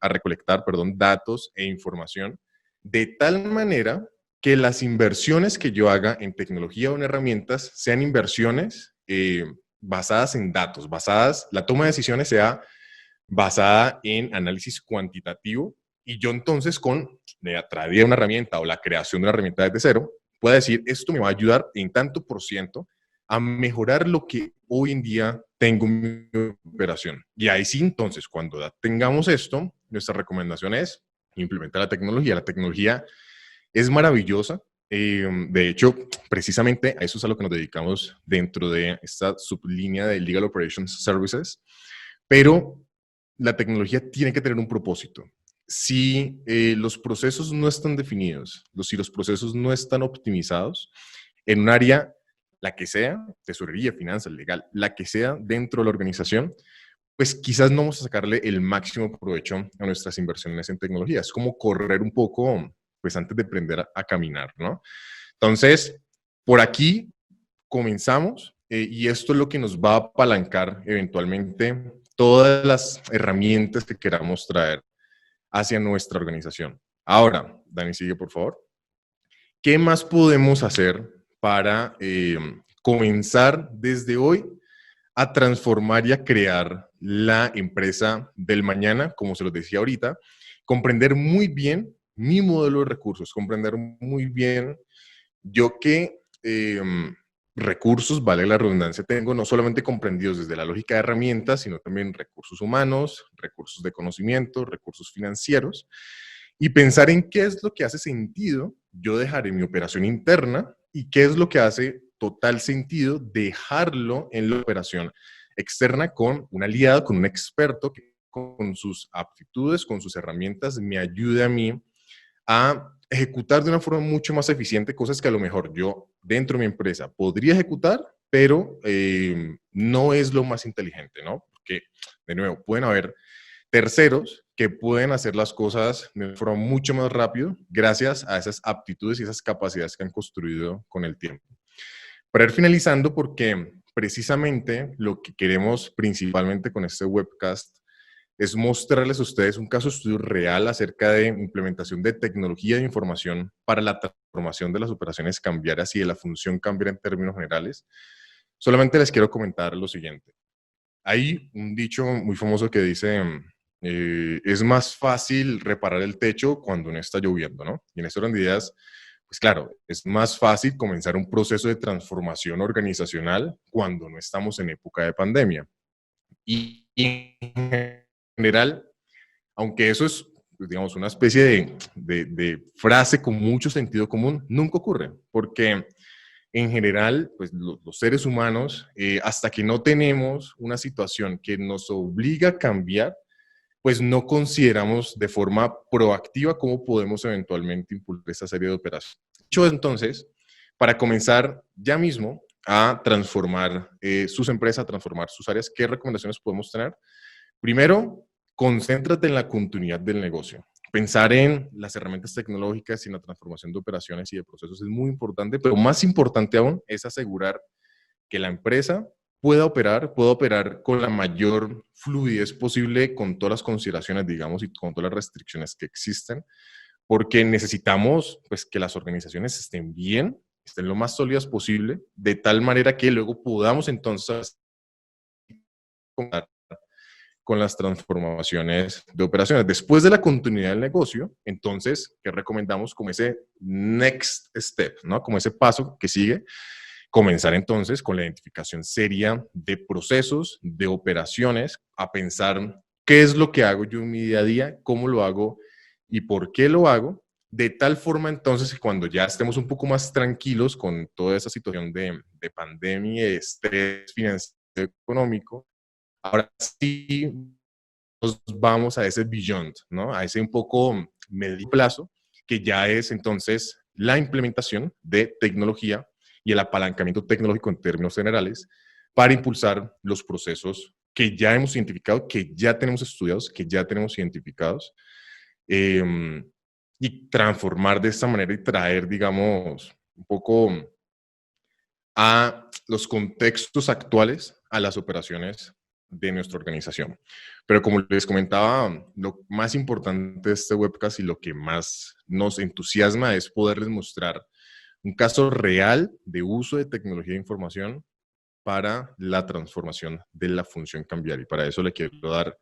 recolectar datos e información de tal manera que las inversiones que yo haga en tecnología o en herramientas sean inversiones basadas en datos, la toma de decisiones sea basada en análisis cuantitativo y yo entonces a través de una herramienta o la creación de una herramienta desde cero, pueda decir, esto me va a ayudar en tanto por ciento a mejorar lo que hoy en día tengo en mi operación. Y ahí sí, entonces, cuando tengamos esto, nuestra recomendación es implementar la tecnología. La tecnología es maravillosa. De hecho, precisamente a eso es a lo que nos dedicamos dentro de esta sublínea de Legal Operations Services, pero la tecnología tiene que tener un propósito. Si los procesos no están definidos, si los procesos no están optimizados, en un área, la que sea, tesorería, finanzas, legal, la que sea dentro de la organización, pues quizás no vamos a sacarle el máximo provecho a nuestras inversiones en tecnología. Es como correr un poco, pues antes de aprender a caminar, ¿no? Entonces, por aquí comenzamos y esto es lo que nos va a apalancar eventualmente todas las herramientas que queramos traer hacia nuestra organización. Ahora, Dani, sigue por favor. ¿Qué más podemos hacer para comenzar desde hoy a transformar y a crear la empresa del mañana, como se los decía ahorita? Comprender muy bien mi modelo de recursos, comprender muy bien yo qué recursos, vale la redundancia, tengo no solamente comprendidos desde la lógica de herramientas, sino también recursos humanos, recursos de conocimiento, recursos financieros, y pensar en qué es lo que hace sentido yo dejar en mi operación interna y qué es lo que hace total sentido dejarlo en la operación externa con un aliado, con un experto que con sus aptitudes, con sus herramientas, me ayude a mí a ejecutar de una forma mucho más eficiente cosas que a lo mejor yo dentro de mi empresa podría ejecutar, pero no es lo más inteligente, ¿no? Porque, de nuevo, pueden haber terceros que pueden hacer las cosas de forma mucho más rápido gracias a esas aptitudes y esas capacidades que han construido con el tiempo. Para ir finalizando, porque precisamente lo que queremos principalmente con este webcast es mostrarles a ustedes un caso de estudio real acerca de implementación de tecnología de información para la transformación de las operaciones cambiarias y de la función cambiaria en términos generales. Solamente les quiero comentar lo siguiente. Hay un dicho muy famoso que dice, es más fácil reparar el techo cuando no está lloviendo, ¿no? Y en estas ideas, pues claro, es más fácil comenzar un proceso de transformación organizacional cuando no estamos en época de pandemia. Y en general, aunque eso es, pues, digamos, una especie de frase con mucho sentido común, nunca ocurre, porque en general, pues los seres humanos, hasta que no tenemos una situación que nos obliga a cambiar, pues no consideramos de forma proactiva cómo podemos eventualmente impulsar esta serie de operaciones. Dicho entonces, para comenzar ya mismo a transformar sus empresas, a transformar sus áreas, ¿qué recomendaciones podemos tener? Primero, concéntrate en la continuidad del negocio. Pensar en las herramientas tecnológicas y en la transformación de operaciones y de procesos es muy importante, pero más importante aún es asegurar que la empresa pueda operar con la mayor fluidez posible, con todas las consideraciones, digamos, y con todas las restricciones que existen, porque necesitamos, pues, que las organizaciones estén bien, estén lo más sólidas posible, de tal manera que luego podamos entonces con las transformaciones de operaciones. Después de la continuidad del negocio, entonces, ¿qué recomendamos como ese next step, ¿no? Como ese paso que sigue? Comenzar entonces con la identificación seria de procesos, de operaciones, a pensar qué es lo que hago yo en mi día a día, cómo lo hago y por qué lo hago, de tal forma entonces que cuando ya estemos un poco más tranquilos con toda esa situación de pandemia, de estrés financiero económico, ahora sí nos vamos a ese beyond, ¿no? A ese un poco medio plazo, que ya es entonces la implementación de tecnología y el apalancamiento tecnológico en términos generales para impulsar los procesos que ya hemos identificado, que ya tenemos estudiados, que ya tenemos identificados, y transformar de esta manera y traer, digamos, un poco a los contextos actuales a las operaciones de nuestra organización. Pero como les comentaba, lo más importante de este webcast y lo que más nos entusiasma es poderles mostrar un caso real de uso de tecnología de información para la transformación de la función cambiaria. Y para eso le quiero dar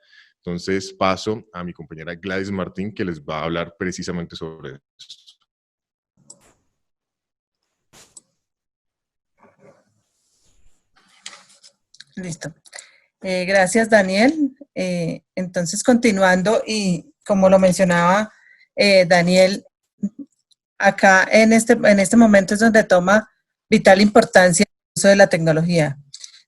entonces paso a mi compañera Gladys Martín, que les va a hablar precisamente sobre esto. Listo. Gracias, Daniel. Entonces, continuando, y como lo mencionaba Daniel, acá en este momento es donde toma vital importancia el uso de la tecnología.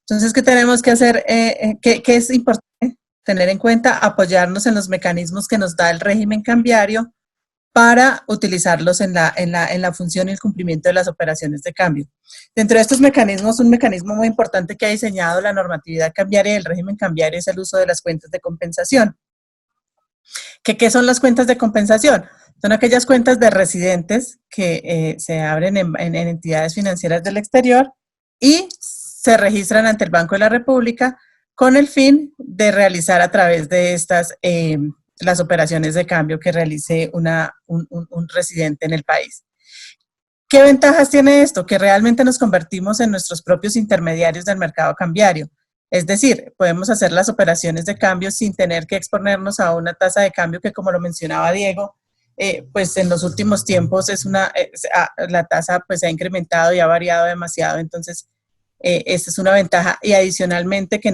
Entonces, ¿qué tenemos que hacer? ¿Qué es importante tener en cuenta? Apoyarnos en los mecanismos que nos da el régimen cambiario para utilizarlos en la función y el cumplimiento de las operaciones de cambio. Dentro de estos mecanismos, un mecanismo muy importante que ha diseñado la normatividad cambiaria y el régimen cambiario es el uso de las cuentas de compensación. ¿Qué son las cuentas de compensación? Son aquellas cuentas de residentes que se abren en entidades financieras del exterior y se registran ante el Banco de la República con el fin de realizar a través de estas las operaciones de cambio que realice un residente en el país. ¿Qué ventajas tiene esto? Que realmente nos convertimos en nuestros propios intermediarios del mercado cambiario. Es decir, podemos hacer las operaciones de cambio sin tener que exponernos a una tasa de cambio que, como lo mencionaba Diego, pues en los últimos tiempos la tasa pues ha incrementado y ha variado demasiado. Entonces, esta es una ventaja. Y adicionalmente que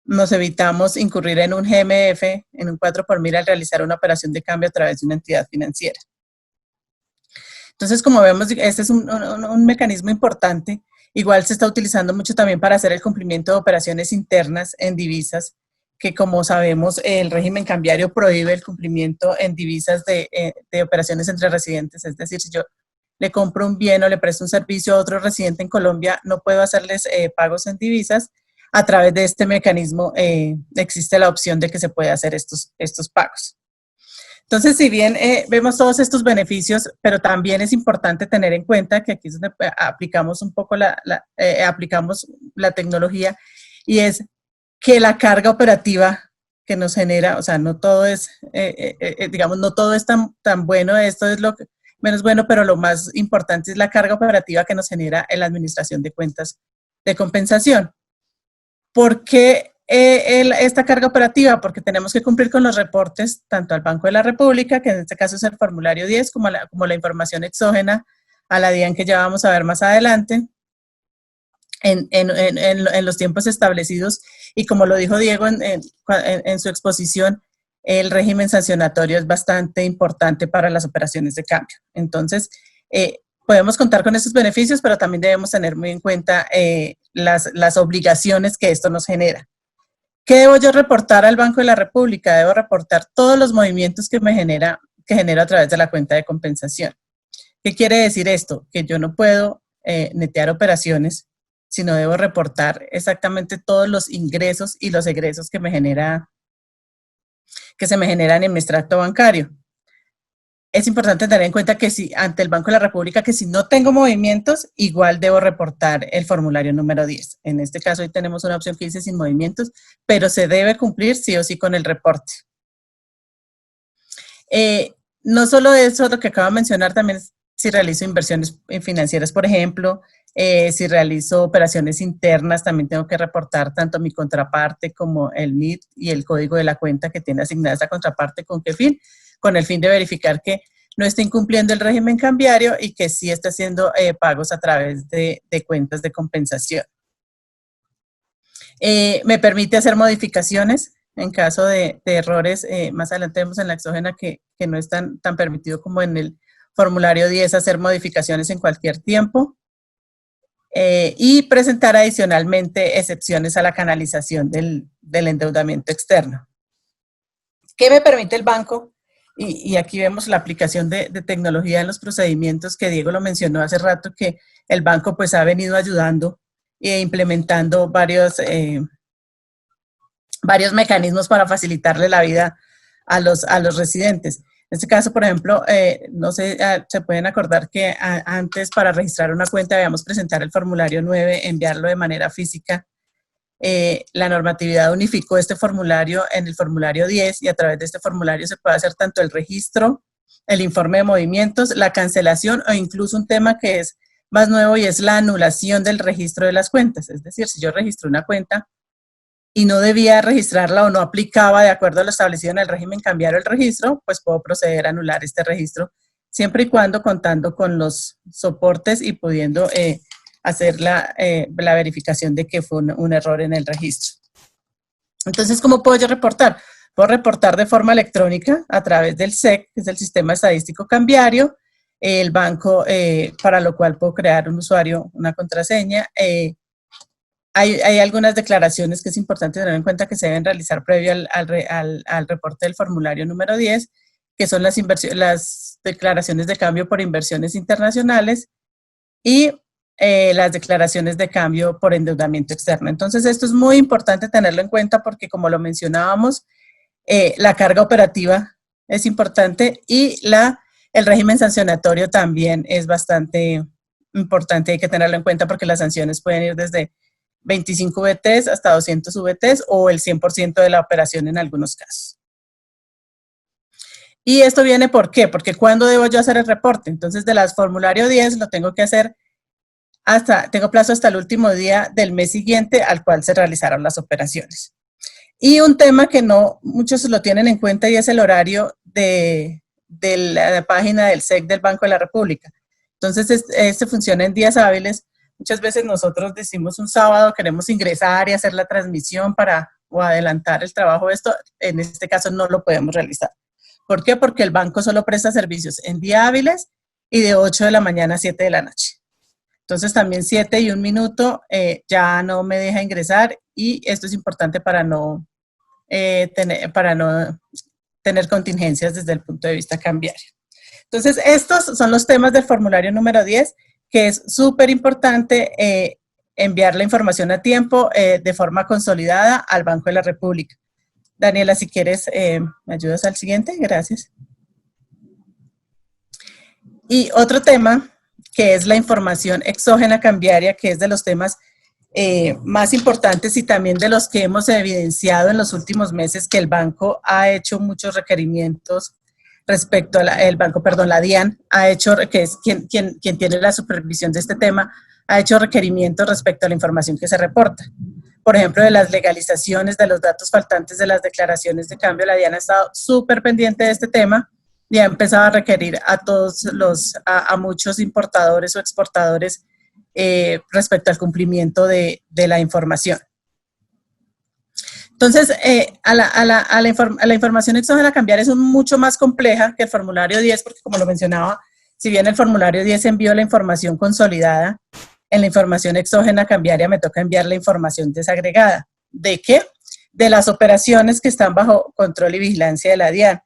nos evitamos incurrir en un GMF, en un 4 por 1000 al realizar una operación de cambio a través de una entidad financiera. Entonces, como vemos, este es un mecanismo importante. Igual se está utilizando mucho también para hacer el cumplimiento de operaciones internas en divisas, que como sabemos, el régimen cambiario prohíbe el cumplimiento en divisas de operaciones entre residentes. Es decir, si yo le compro un bien o le presto un servicio a otro residente en Colombia, no puedo hacerles pagos en divisas. A través de este mecanismo existe la opción de que se puede hacer estos pagos. Entonces, si bien vemos todos estos beneficios, pero también es importante tener en cuenta que aquí es donde aplicamos un poco aplicamos la tecnología, y es que la carga operativa que nos genera, o sea, no todo es, digamos, no todo es tan bueno, esto es lo menos bueno, pero lo más importante es la carga operativa que nos genera en la administración de cuentas de compensación. ¿Por qué esta carga operativa? Porque tenemos que cumplir con los reportes tanto al Banco de la República, que en este caso es el formulario 10, como la información exógena a la DIAN, que ya vamos a ver más adelante, en los tiempos establecidos. Y como lo dijo Diego en su exposición, el régimen sancionatorio es bastante importante para las operaciones de cambio. Entonces, podemos contar con estos beneficios, pero también debemos tener muy en cuenta las obligaciones que esto nos genera. ¿Qué debo yo reportar al Banco de la República? Debo reportar todos los movimientos que genero a través de la cuenta de compensación. ¿Qué quiere decir esto? Que yo no puedo netear operaciones, sino debo reportar exactamente todos los ingresos y los egresos que se me generan en mi extracto bancario. Es importante tener en cuenta que si ante el Banco de la República, que si no tengo movimientos, igual debo reportar el formulario número 10. En este caso, hoy tenemos una opción que dice sin movimientos, pero se debe cumplir sí o sí con el reporte. No solo eso, lo que acabo de mencionar, también si realizo inversiones financieras, por ejemplo, si realizo operaciones internas, también tengo que reportar tanto mi contraparte como el NIT y el código de la cuenta que tiene asignada esa contraparte. ¿Con qué fin? Con el fin de verificar que no esté incumpliendo el régimen cambiario y que sí está haciendo pagos a través de cuentas de compensación. Me permite hacer modificaciones en caso de errores. Más adelante vemos en la exógena que no es tan permitido como en el formulario 10 hacer modificaciones en cualquier tiempo. Y presentar adicionalmente excepciones a la canalización del endeudamiento externo. ¿Qué me permite el banco? Y aquí vemos la aplicación de tecnología en los procedimientos que Diego lo mencionó hace rato, que el banco pues ha venido ayudando e implementando varios mecanismos para facilitarle la vida a los residentes. En este caso, por ejemplo, no sé, se pueden acordar que antes para registrar una cuenta debíamos presentar el formulario 9, enviarlo de manera física. La normatividad unificó este formulario en el formulario 10 y a través de este formulario se puede hacer tanto el registro, el informe de movimientos, la cancelación o incluso un tema que es más nuevo y es la anulación del registro de las cuentas. Es decir, si yo registré una cuenta y no debía registrarla o no aplicaba de acuerdo a lo establecido en el régimen cambiario el registro, pues puedo proceder a anular este registro, siempre y cuando contando con los soportes y pudiendo hacer la verificación de que fue un error en el registro. Entonces, ¿cómo puedo yo reportar? Puedo reportar de forma electrónica a través del SEC, que es el Sistema Estadístico Cambiario, el banco, para lo cual puedo crear un usuario, una contraseña. Hay algunas declaraciones que es importante tener en cuenta que se deben realizar previo al reporte del formulario número 10, que son las declaraciones de cambio por inversiones internacionales y las declaraciones de cambio por endeudamiento externo. Entonces, esto es muy importante tenerlo en cuenta porque, como lo mencionábamos, la carga operativa es importante y el régimen sancionatorio también es bastante importante. Hay que tenerlo en cuenta porque las sanciones pueden ir desde 25 VTs hasta 200 VTs o el 100% de la operación en algunos casos. Y esto viene, ¿por qué? Porque ¿cuándo debo yo hacer el reporte? Entonces, de las formulario 10 lo tengo que hacer tengo plazo hasta el último día del mes siguiente al cual se realizaron las operaciones. Y un tema que no muchos lo tienen en cuenta y es el horario de la página del SEC del Banco de la República. Entonces, este funciona en días hábiles. Muchas veces nosotros decimos un sábado, queremos ingresar y hacer la transmisión o adelantar el trabajo. Esto, en este caso, no lo podemos realizar. ¿Por qué? Porque el banco solo presta servicios en días hábiles y de 8 de la mañana a 7 de la noche. Entonces, también 7 y 1 minuto ya no me deja ingresar y esto es importante para no tener contingencias desde el punto de vista cambiario. Entonces, estos son los temas del formulario número 10, que es súper importante enviar la información a tiempo de forma consolidada al Banco de la República. Daniela, si quieres, ¿me ayudas al siguiente? Gracias. Y otro tema, que es la información exógena cambiaria, que es de los temas más importantes y también de los que hemos evidenciado en los últimos meses que el banco ha hecho muchos requerimientos respecto a la DIAN ha hecho, que es quien tiene la supervisión de este tema, ha hecho requerimientos respecto a la información que se reporta. Por ejemplo, de las legalizaciones, de los datos faltantes de las declaraciones de cambio, la DIAN ha estado súper pendiente de este tema y ha empezado a requerir a muchos importadores o exportadores respecto al cumplimiento de la información. Entonces, la información exógena cambiaria es mucho más compleja que el formulario 10, porque como lo mencionaba, si bien el formulario 10 envió la información consolidada, en la información exógena cambiaria me toca enviar la información desagregada. ¿De qué? de las operaciones que están bajo control y vigilancia de la DIAN,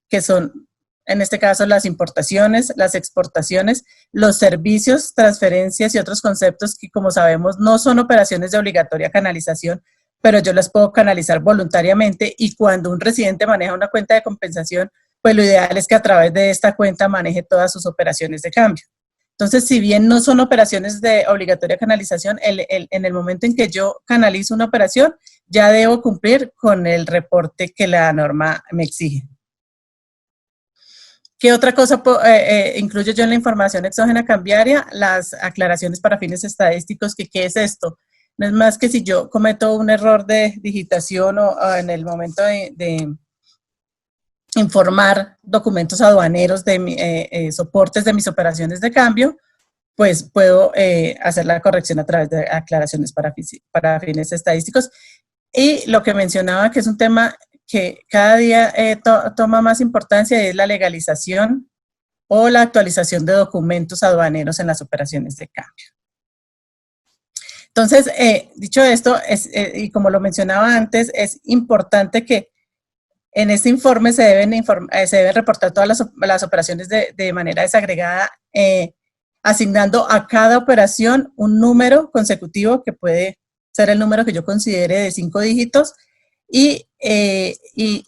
que son, en este caso, las importaciones, las exportaciones, los servicios, transferencias y otros conceptos que, como sabemos, no son operaciones de obligatoria canalización, pero yo las puedo canalizar voluntariamente, y cuando un residente maneja una cuenta de compensación, pues lo ideal es que a través de esta cuenta maneje todas sus operaciones de cambio. Entonces, si bien no son operaciones de obligatoria canalización, en el momento en que yo canalizo una operación, ya debo cumplir con el reporte que la norma me exige. ¿Qué otra cosa incluyo yo en la información exógena cambiaria? Las aclaraciones para fines estadísticos, que ¿qué es esto? No es más que si yo cometo un error de digitación o en el momento de informar documentos aduaneros de soportes de mis operaciones de cambio, pues puedo hacer la corrección a través de aclaraciones para fines estadísticos. Y lo que mencionaba, que es un tema que cada día toma más importancia, es la legalización o la actualización de documentos aduaneros en las operaciones de cambio. Entonces, dicho esto, y como lo mencionaba antes, es importante que en este informe se deben reportar todas las operaciones de manera desagregada, asignando a cada operación un número consecutivo, que puede ser el número que yo considere de 5 dígitos, e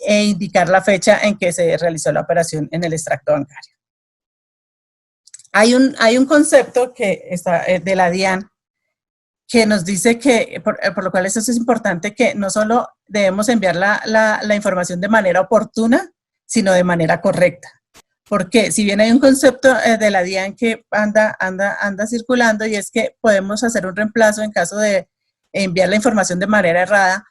indicar la fecha en que se realizó la operación en el extracto bancario. Hay un concepto que está de la DIAN, que nos dice que, por lo cual eso es importante, que no solo debemos enviar la información de manera oportuna, sino de manera correcta. Porque si bien hay un concepto de la DIAN que anda circulando, y es que podemos hacer un reemplazo en caso de enviar la información de manera errada,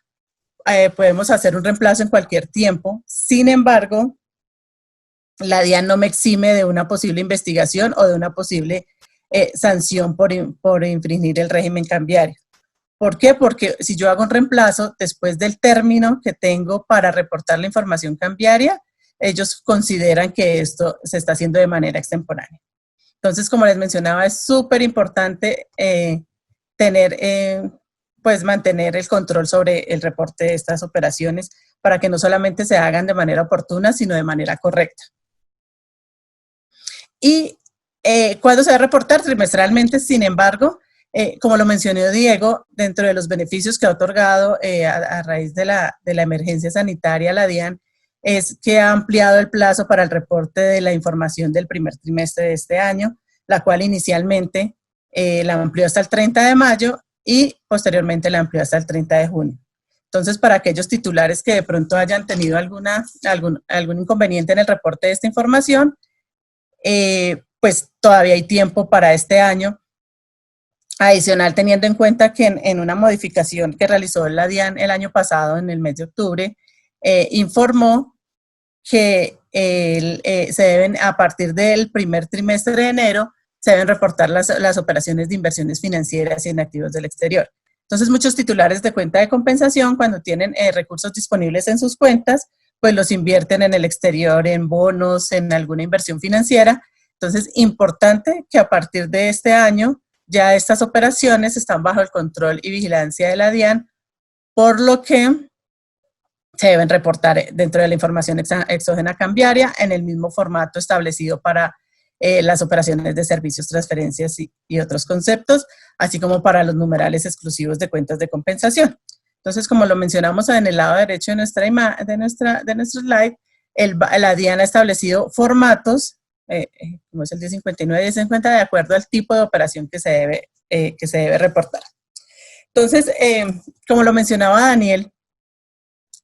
podemos hacer un reemplazo en cualquier tiempo. Sin embargo, la DIAN no me exime de una posible investigación o de una posible sanción por infringir el régimen cambiario. ¿Por qué? Porque si yo hago un reemplazo después del término que tengo para reportar la información cambiaria, ellos consideran que esto se está haciendo de manera extemporánea. Entonces, como les mencionaba, es súper importante mantener el control sobre el reporte de estas operaciones, para que no solamente se hagan de manera oportuna, sino de manera correcta. Y ¿cuándo se va a reportar? Trimestralmente. Sin embargo, como lo mencionó Diego, dentro de los beneficios que ha otorgado a raíz de la emergencia sanitaria la DIAN, es que ha ampliado el plazo para el reporte de la información del primer trimestre de este año, la cual inicialmente la amplió hasta el 30 de mayo y posteriormente la amplió hasta el 30 de junio. Entonces, para aquellos titulares que de pronto hayan tenido algún inconveniente en el reporte de esta información, pues todavía hay tiempo para este año. Adicional, teniendo en cuenta que en una modificación que realizó la DIAN el año pasado, en el mes de octubre, informó que se deben, a partir del primer trimestre de enero, se deben reportar las operaciones de inversiones financieras y en activos del exterior. Entonces, muchos titulares de cuenta de compensación, cuando tienen recursos disponibles en sus cuentas, pues los invierten en el exterior, en bonos, en alguna inversión financiera. Entonces, importante que a partir de este año ya estas operaciones están bajo el control y vigilancia de la DIAN, por lo que se deben reportar dentro de la información exógena cambiaria en el mismo formato establecido para las operaciones de servicios, transferencias y otros conceptos, así como para los numerales exclusivos de cuentas de compensación. Entonces, como lo mencionamos en el lado derecho de nuestro slide, la DIAN ha establecido formatos, como es el 1059 y 1050, de acuerdo al tipo de operación que se debe reportar. Entonces, como lo mencionaba Daniel,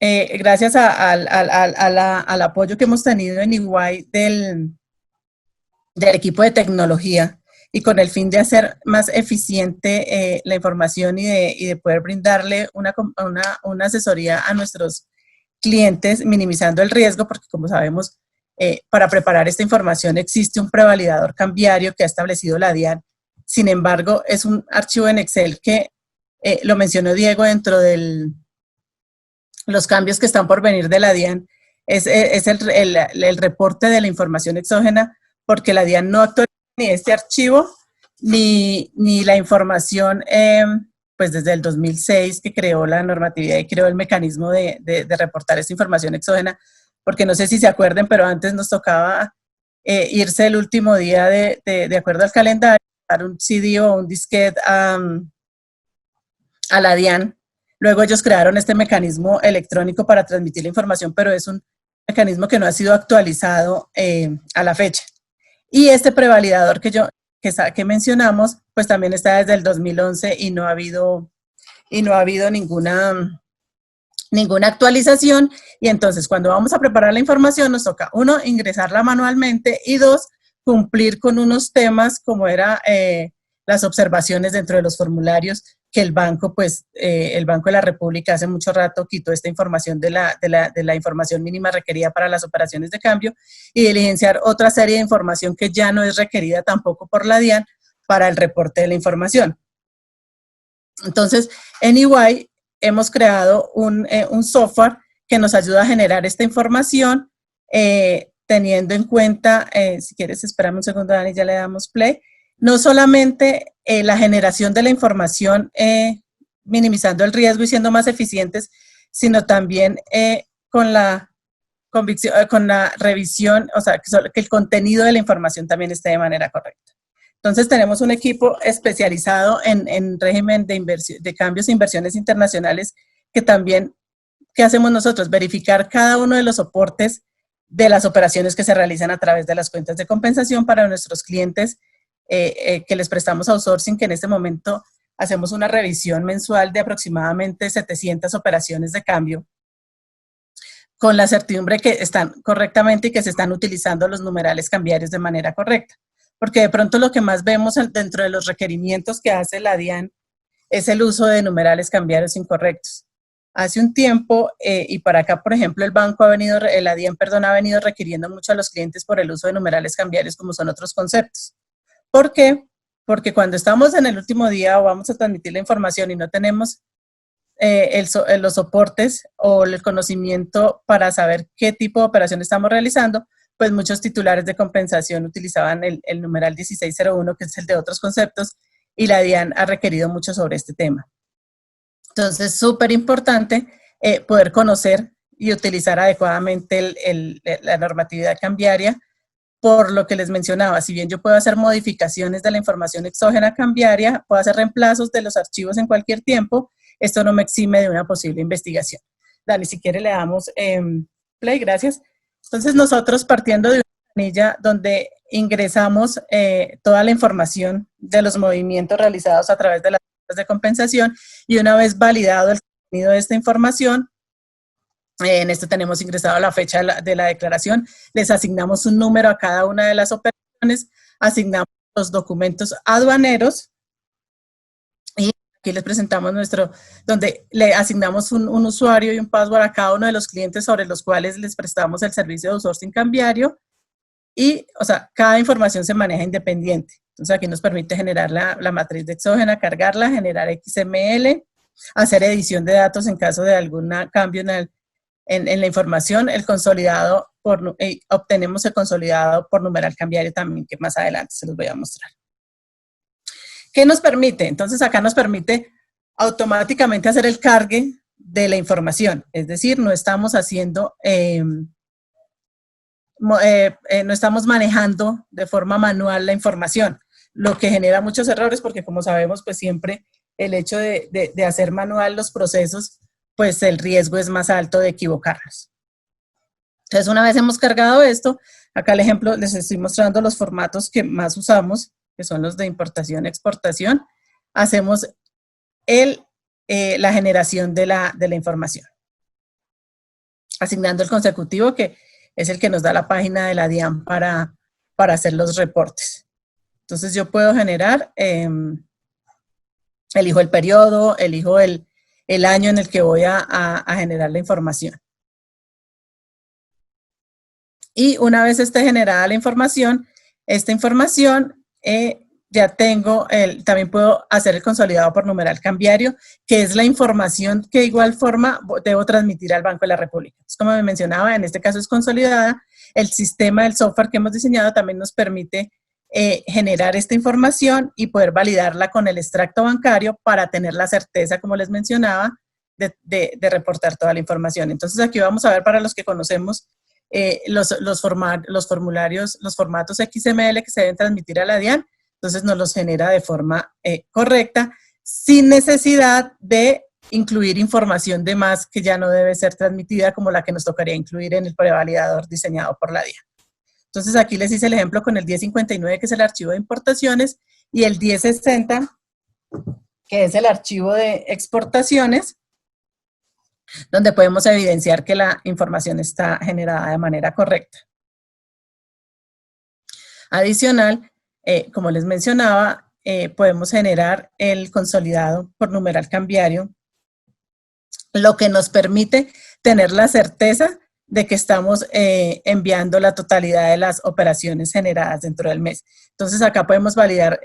gracias al apoyo que hemos tenido en EY del equipo de tecnología, y con el fin de hacer más eficiente la información y de poder brindarle una asesoría a nuestros clientes, minimizando el riesgo, porque como sabemos, para preparar esta información existe un prevalidador cambiario que ha establecido la DIAN. Sin embargo, es un archivo en Excel que, lo mencionó Diego, dentro de los cambios que están por venir de la DIAN, es el reporte de la información exógena, porque la DIAN no actualiza ni este archivo, ni la información pues desde el 2006 que creó la normatividad y creó el mecanismo de reportar esta información exógena, porque no sé si se acuerden, pero antes nos tocaba irse el último día de acuerdo al calendario, dar un CD o un disquete a la DIAN. Luego ellos crearon este mecanismo electrónico para transmitir la información, pero es un mecanismo que no ha sido actualizado a la fecha. Y este prevalidador que mencionamos, pues también está desde el 2011 y no ha habido ninguna actualización. Y entonces, cuando vamos a preparar la información, nos toca, uno, ingresarla manualmente y dos, cumplir con unos temas como era las observaciones dentro de los formularios que el banco, pues, el Banco de la República hace mucho rato quitó esta información de la información mínima requerida para las operaciones de cambio y diligenciar otra serie de información que ya no es requerida tampoco por la DIAN para el reporte de la información. Entonces, en EY hemos creado un software que nos ayuda a generar esta información teniendo en cuenta, si quieres, espérame un segundo, Dani, ya le damos play, no solamente la generación de la información minimizando el riesgo y siendo más eficientes, sino también con la revisión, o sea, que el contenido de la información también esté de manera correcta. Entonces, tenemos un equipo especializado en régimen de cambios e inversiones internacionales que también, ¿qué hacemos nosotros? Verificar cada uno de los soportes de las operaciones que se realizan a través de las cuentas de compensación para nuestros clientes que les prestamos outsourcing, que en este momento hacemos una revisión mensual de aproximadamente 700 operaciones de cambio con la certidumbre que están correctamente y que se están utilizando los numerales cambiarios de manera correcta. Porque de pronto lo que más vemos dentro de los requerimientos que hace la DIAN es el uso de numerales cambiarios incorrectos. Hace un tiempo, y para acá, por ejemplo, la DIAN, ha venido requiriendo mucho a los clientes por el uso de numerales cambiarios como son otros conceptos. ¿Por qué? Porque cuando estamos en el último día o vamos a transmitir la información y no tenemos los soportes o el conocimiento para saber qué tipo de operación estamos realizando, pues muchos titulares de compensación utilizaban el numeral 1601, que es el de otros conceptos, y la DIAN ha requerido mucho sobre este tema. Entonces, súper importante poder conocer y utilizar adecuadamente la normatividad cambiaria, por lo que les mencionaba, si bien yo puedo hacer modificaciones de la información exógena cambiaria, puedo hacer reemplazos de los archivos en cualquier tiempo, esto no me exime de una posible investigación. Dani, si quiere le damos play, gracias. Entonces nosotros partiendo de una planilla donde ingresamos toda la información de los movimientos realizados a través de las cuentas de compensación y una vez validado el contenido de esta información, en esto tenemos ingresado la fecha de la declaración, les asignamos un número a cada una de las operaciones, asignamos los documentos aduaneros y aquí les presentamos donde le asignamos un usuario y un password a cada uno de los clientes sobre los cuales les prestamos el servicio de outsourcing cambiario y, o sea, cada información se maneja independiente. Entonces aquí nos permite generar la matriz de exógena, cargarla, generar XML, hacer edición de datos en caso de algún cambio en la información, el consolidado obtenemos el consolidado por numeral cambiario también, que más adelante se los voy a mostrar. ¿Qué nos permite? Entonces acá nos permite automáticamente hacer el cargue de la información, es decir, no estamos haciendo, no estamos manejando de forma manual la información, lo que genera muchos errores porque como sabemos, pues siempre el hecho de hacer manual los procesos, pues el riesgo es más alto de equivocarnos. Entonces, una vez hemos cargado esto, acá el ejemplo les estoy mostrando los formatos que más usamos, que son los de importación, exportación. Hacemos la generación de la información, asignando el consecutivo, que es el que nos da la página de la DIAN para hacer los reportes. Entonces, yo puedo generar, elijo el periodo, elijo el año en el que voy a generar la información. Y una vez esté generada la información, ya tengo, también puedo hacer el consolidado por numeral cambiario, que es la información que de igual forma debo transmitir al Banco de la República. Entonces, como me mencionaba, en este caso es consolidada. El sistema, el software que hemos diseñado también nos permite generar esta información y poder validarla con el extracto bancario para tener la certeza, como les mencionaba, de reportar toda la información. Entonces aquí vamos a ver, para los que conocemos los formularios, los formatos XML que se deben transmitir a la DIAN, entonces nos los genera de forma correcta, sin necesidad de incluir información de más que ya no debe ser transmitida, como la que nos tocaría incluir en el prevalidador diseñado por la DIAN. Entonces aquí les hice el ejemplo con el 1059, que es el archivo de importaciones, y el 1060, que es el archivo de exportaciones, donde podemos evidenciar que la información está generada de manera correcta. Adicional, como les mencionaba, podemos generar el consolidado por numeral cambiario, lo que nos permite tener la certeza de que estamos enviando la totalidad de las operaciones generadas dentro del mes. Entonces, acá podemos validar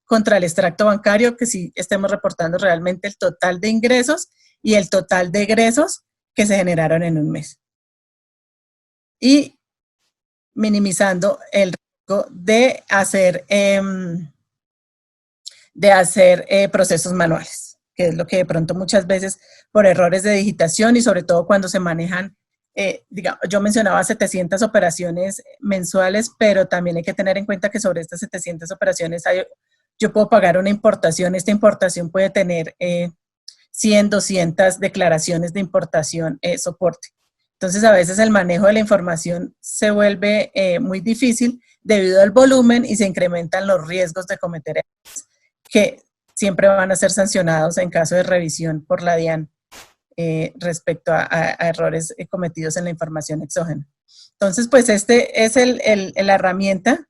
contra el extracto bancario que sí estemos reportando realmente el total de ingresos y el total de egresos que se generaron en un mes. Y minimizando el riesgo de hacer procesos manuales, que es lo que de pronto muchas veces por errores de digitación y sobre todo cuando se manejan, digamos, yo mencionaba 700 operaciones mensuales, pero también hay que tener en cuenta que sobre estas 700 operaciones yo puedo pagar una importación. Esta importación puede tener 100, 200 declaraciones de importación soporte. Entonces, a veces el manejo de la información se vuelve muy difícil debido al volumen y se incrementan los riesgos de cometer errores que siempre van a ser sancionados en caso de revisión por la DIAN respecto a errores cometidos en la información exógena. Entonces, pues este es la herramienta.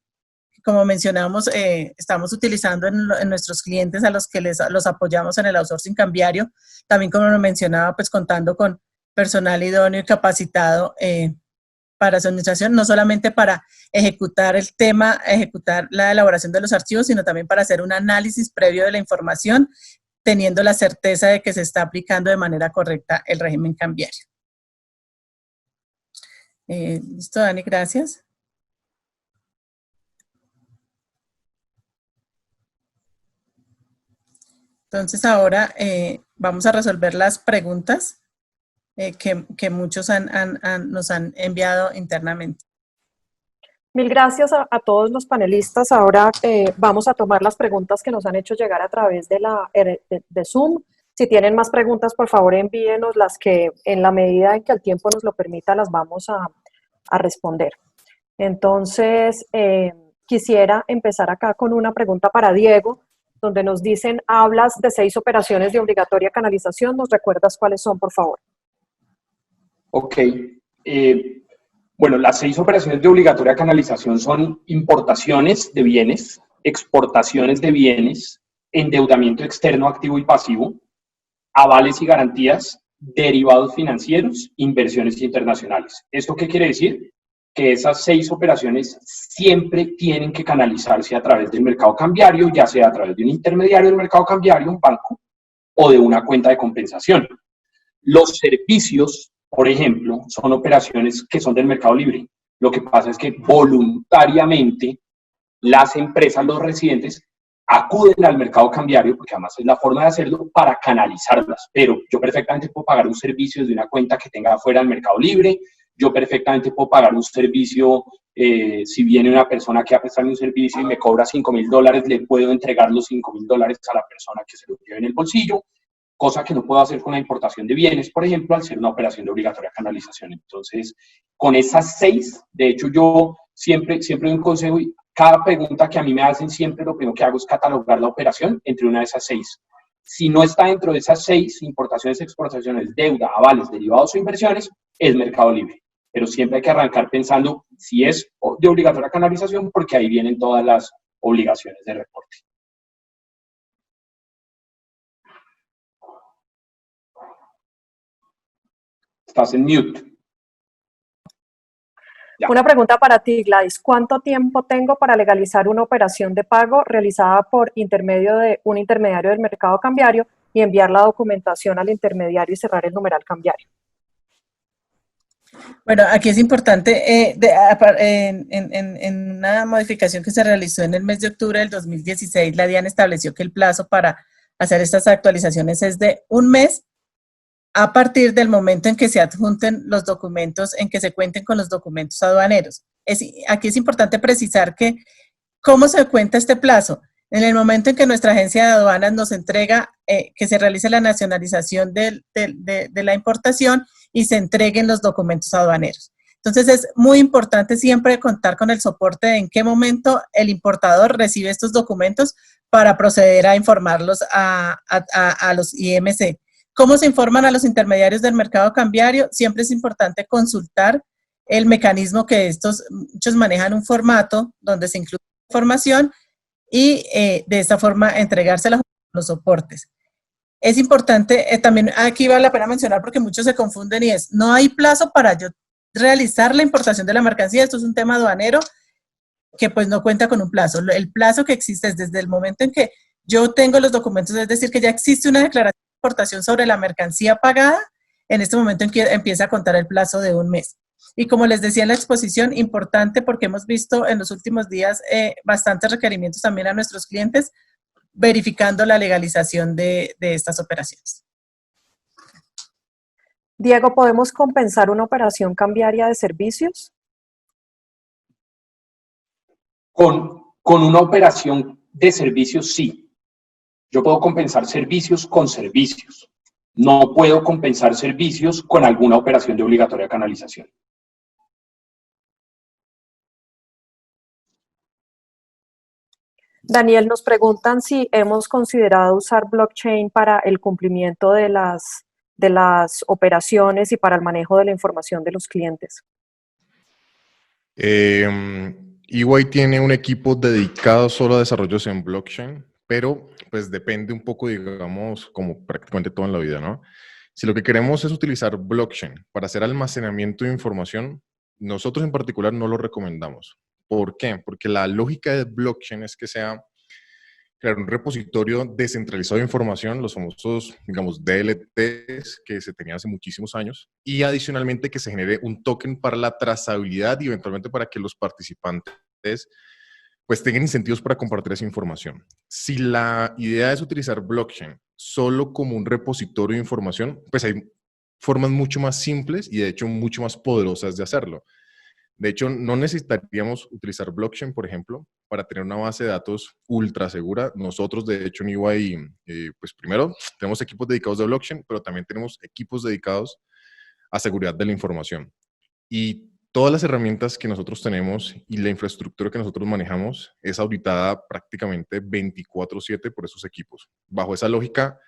Como mencionamos, estamos utilizando en nuestros clientes a los que los apoyamos en el outsourcing cambiario. También, como lo mencionaba, pues contando con personal idóneo y capacitado para su administración, no solamente para ejecutar el tema, ejecutar la elaboración de los archivos, sino también para hacer un análisis previo de la información, teniendo la certeza de que se está aplicando de manera correcta el régimen cambiario. Listo, Dani, gracias. Entonces ahora vamos a resolver las preguntas que muchos nos han enviado internamente. Mil gracias a todos los panelistas. Ahora vamos a tomar las preguntas que nos han hecho llegar a través de Zoom. Si tienen más preguntas, por favor envíenos las que en la medida en que el tiempo nos lo permita las vamos a responder. Entonces, quisiera empezar acá con una pregunta para Diego, donde nos dicen, hablas de 6 operaciones de obligatoria canalización. ¿Nos recuerdas cuáles son, por favor? Ok. Bueno, las 6 operaciones de obligatoria canalización son importaciones de bienes, exportaciones de bienes, endeudamiento externo activo y pasivo, avales y garantías, derivados financieros, inversiones internacionales. ¿Esto qué quiere decir? Que esas 6 operaciones siempre tienen que canalizarse a través del mercado cambiario, ya sea a través de un intermediario del mercado cambiario, un banco, o de una cuenta de compensación. Los servicios, por ejemplo, son operaciones que son del mercado libre. Lo que pasa es que voluntariamente las empresas, los residentes, acuden al mercado cambiario, porque además es la forma de hacerlo, para canalizarlas. Pero yo perfectamente puedo pagar un servicio desde una cuenta que tenga fuera del mercado libre. Yo perfectamente puedo pagar un servicio, si viene una persona que va a prestarme un servicio y me cobra $5,000, le puedo entregar los $5,000 a la persona que se lo lleve en el bolsillo, cosa que no puedo hacer con la importación de bienes, por ejemplo, al ser una operación de obligatoria canalización. Entonces, con esas 6, de hecho, yo siempre doy un consejo y cada pregunta que a mí me hacen, siempre lo primero que hago es catalogar la operación entre una de esas 6. Si no está dentro de esas 6, importaciones, exportaciones, deuda, avales, derivados o inversiones, es mercado libre. Pero siempre hay que arrancar pensando si es de obligatoria canalización, porque ahí vienen todas las obligaciones de reporte. Estás en mute. Ya. Una pregunta para ti, Gladys. ¿Cuánto tiempo tengo para legalizar una operación de pago realizada por intermedio de un intermediario del mercado cambiario y enviar la documentación al intermediario y cerrar el numeral cambiario? Bueno, aquí es importante, en una modificación que se realizó en el mes de octubre del 2016, la DIAN estableció que el plazo para hacer estas actualizaciones es de un mes a partir del momento en que se adjunten los documentos, en que se cuenten con los documentos aduaneros. Aquí es importante precisar que ¿cómo se cuenta este plazo? En el momento en que nuestra agencia de aduanas nos entrega que se realice la nacionalización de la importación y se entreguen los documentos aduaneros. Entonces es muy importante siempre contar con el soporte de en qué momento el importador recibe estos documentos para proceder a informarlos a los IMC. ¿Cómo se informan a los intermediarios del mercado cambiario? Siempre es importante consultar el mecanismo que muchos manejan un formato donde se incluye información y de esta forma entregársela a los soportes. Es importante, también aquí vale la pena mencionar porque muchos se confunden y es, no hay plazo para yo realizar la importación de la mercancía, esto es un tema aduanero que pues no cuenta con un plazo. El plazo que existe es desde el momento en que yo tengo los documentos, es decir, que ya existe una declaración de importación sobre la mercancía pagada, en este momento en que empieza a contar el plazo de un mes. Y como les decía en la exposición, importante porque hemos visto en los últimos días bastantes requerimientos también a nuestros clientes verificando la legalización de estas operaciones. Diego, ¿podemos compensar una operación cambiaria de servicios? Con una operación de servicios, sí. Yo puedo compensar servicios con servicios. No puedo compensar servicios con alguna operación de obligatoria canalización. Daniel, nos preguntan si hemos considerado usar blockchain para el cumplimiento de las operaciones y para el manejo de la información de los clientes. EY tiene un equipo dedicado solo a desarrollos en blockchain, pero pues depende un poco, digamos, como prácticamente todo en la vida, ¿no? Si lo que queremos es utilizar blockchain para hacer almacenamiento de información, nosotros en particular no lo recomendamos. ¿Por qué? Porque la lógica de blockchain es que sea crear un repositorio descentralizado de información, los famosos, digamos, DLTs que se tenían hace muchísimos años, y adicionalmente que se genere un token para la trazabilidad y eventualmente para que los participantes pues tengan incentivos para compartir esa información. Si la idea es utilizar blockchain solo como un repositorio de información, pues hay formas mucho más simples y de hecho mucho más poderosas de hacerlo. De hecho, no necesitaríamos utilizar blockchain, por ejemplo, para tener una base de datos ultra segura. Nosotros, de hecho, en EY, pues primero, tenemos equipos dedicados de blockchain, pero también tenemos equipos dedicados a seguridad de la información. Y todas las herramientas que nosotros tenemos y la infraestructura que nosotros manejamos es auditada prácticamente 24/7 por esos equipos. Bajo esa lógica,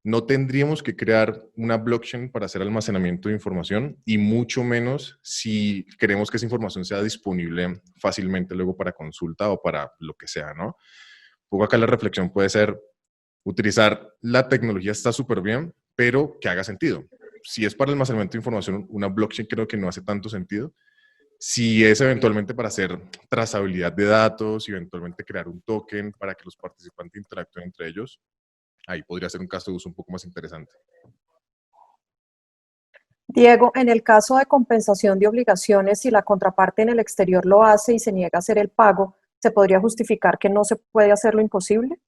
no tendríamos que crear una blockchain para hacer almacenamiento de información y mucho menos si queremos que esa información sea disponible fácilmente luego para consulta o para lo que sea, ¿no? Un poco acá la reflexión puede ser, utilizar la tecnología está súper bien, pero que haga sentido. Si es para almacenamiento de información, una blockchain creo que no hace tanto sentido. Si es eventualmente para hacer trazabilidad de datos y eventualmente crear un token para que los participantes interactúen entre ellos, ahí podría ser un caso de uso un poco más interesante. Diego, en el caso de compensación de obligaciones, si la contraparte en el exterior lo hace y se niega a hacer el pago, ¿se podría justificar que no se puede hacer lo imposible?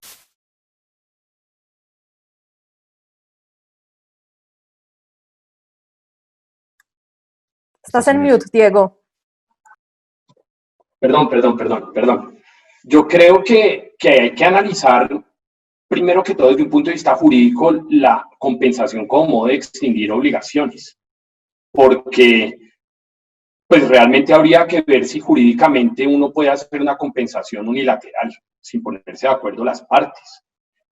Estás en mute, Diego. Perdón. Yo creo que hay que analizar, primero que todo, desde un punto de vista jurídico, la compensación como modo de extinguir obligaciones. Porque pues realmente habría que ver si jurídicamente uno puede hacer una compensación unilateral, sin ponerse de acuerdo las partes.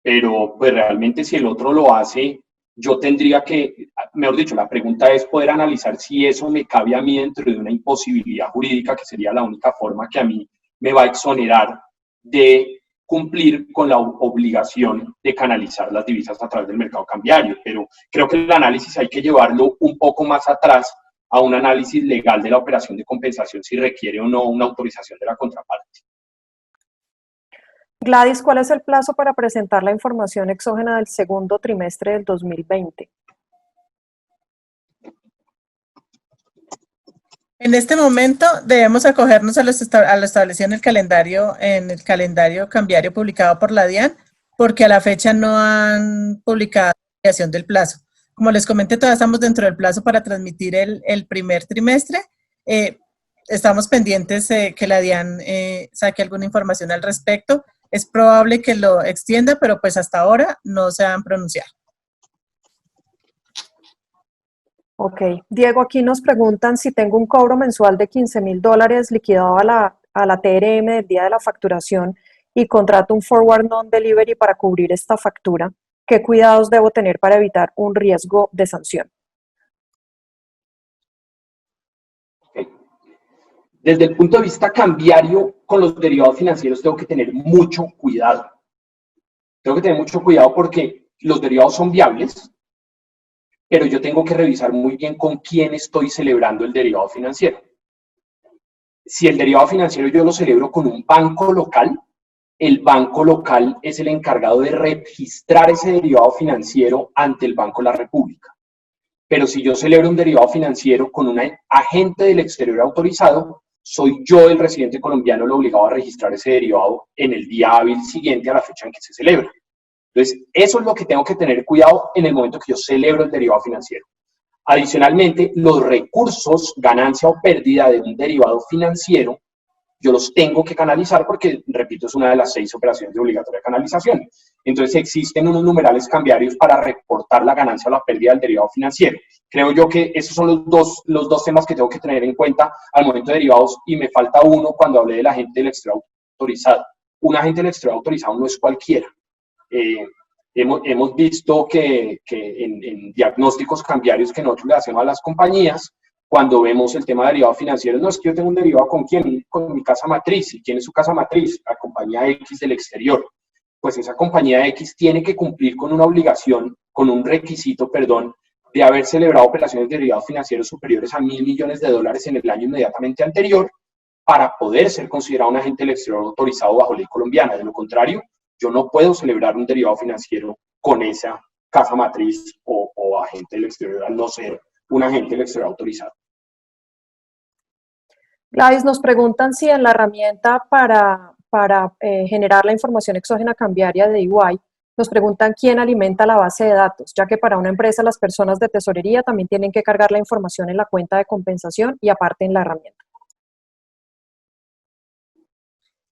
Pero pues realmente si el otro lo hace, yo tendría que, mejor dicho, la pregunta es poder analizar si eso me cabe a mí dentro de una imposibilidad jurídica, que sería la única forma que a mí me va a exonerar de cumplir con la obligación de canalizar las divisas a través del mercado cambiario. Pero creo que el análisis hay que llevarlo un poco más atrás a un análisis legal de la operación de compensación, si requiere o no una autorización de la contraparte. Gladys, ¿cuál es el plazo para presentar la información exógena del segundo trimestre del 2020? En este momento debemos acogernos a lo establecido en el calendario cambiario publicado por la DIAN, porque a la fecha no han publicado la ampliación del plazo. Como les comenté, todavía estamos dentro del plazo para transmitir el primer trimestre. Estamos pendientes que la DIAN saque alguna información al respecto. Es probable que lo extienda, pero pues hasta ahora no se han pronunciado. Ok. Diego, aquí nos preguntan si tengo un cobro mensual de $15,000 liquidado a la TRM del día de la facturación y contrato un forward non-delivery para cubrir esta factura. ¿Qué cuidados debo tener para evitar un riesgo de sanción? Okay. Desde el punto de vista cambiario, con los derivados financieros tengo que tener mucho cuidado. Tengo que tener mucho cuidado porque los derivados son viables, pero yo tengo que revisar muy bien con quién estoy celebrando el derivado financiero. Si el derivado financiero yo lo celebro con un banco local, el banco local es el encargado de registrar ese derivado financiero ante el Banco de la República. Pero si yo celebro un derivado financiero con un agente del exterior autorizado, soy yo, el residente colombiano, el obligado a registrar ese derivado en el día hábil siguiente a la fecha en que se celebra. Entonces, eso es lo que tengo que tener cuidado en el momento que yo celebro el derivado financiero. Adicionalmente, los recursos, ganancia o pérdida de un derivado financiero, yo los tengo que canalizar porque, repito, es una de las 6 operaciones de obligatoria canalización. Entonces, existen unos numerales cambiarios para reportar la ganancia o la pérdida del derivado financiero. Creo yo que esos son los dos temas que tengo que tener en cuenta al momento de derivados, y me falta uno cuando hablé del agente del exterior autorizado. Un agente del exterior autorizado no es cualquiera. Hemos visto que en diagnósticos cambiarios que nosotros le hacemos a las compañías, cuando vemos el tema de derivados financieros, no es que yo tengo un derivado con quién, con mi casa matriz. ¿Y quién es su casa matriz? La compañía X del exterior. Pues esa compañía X tiene que cumplir con una obligación, con un requisito, de haber celebrado operaciones de derivados financieros superiores a $1.000 millones en el año inmediatamente anterior para poder ser considerado un agente del exterior autorizado bajo ley colombiana. De lo contrario, yo no puedo celebrar un derivado financiero con esa casa matriz o agente del exterior, al no ser un agente del exterior autorizado. Gladys, nos preguntan si en la herramienta para generar la información exógena cambiaria de EY, nos preguntan quién alimenta la base de datos, ya que para una empresa las personas de tesorería también tienen que cargar la información en la cuenta de compensación y aparte en la herramienta.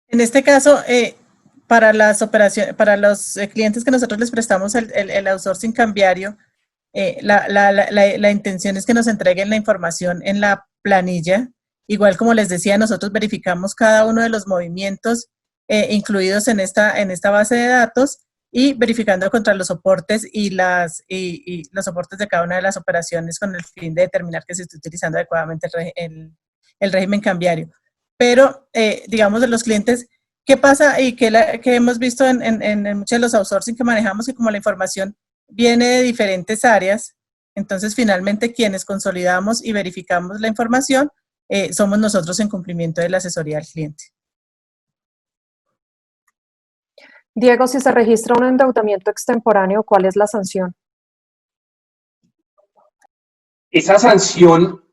En este caso, para las operaciones, para los clientes que nosotros les prestamos el outsourcing cambiario, la intención es que nos entreguen la información en la planilla. Igual como les decía, nosotros verificamos cada uno de los movimientos incluidos en esta base de datos y verificando contra los soportes y los soportes de cada una de las operaciones con el fin de determinar que se esté utilizando adecuadamente el régimen cambiario. Pero, digamos, de los clientes, ¿qué pasa? Y que hemos visto en muchos de los outsourcing que manejamos, que como la información viene de diferentes áreas, entonces finalmente quienes consolidamos y verificamos la información somos nosotros en cumplimiento de la asesoría al cliente. Diego, si se registra un endeudamiento extemporáneo, ¿cuál es la sanción? Esa sanción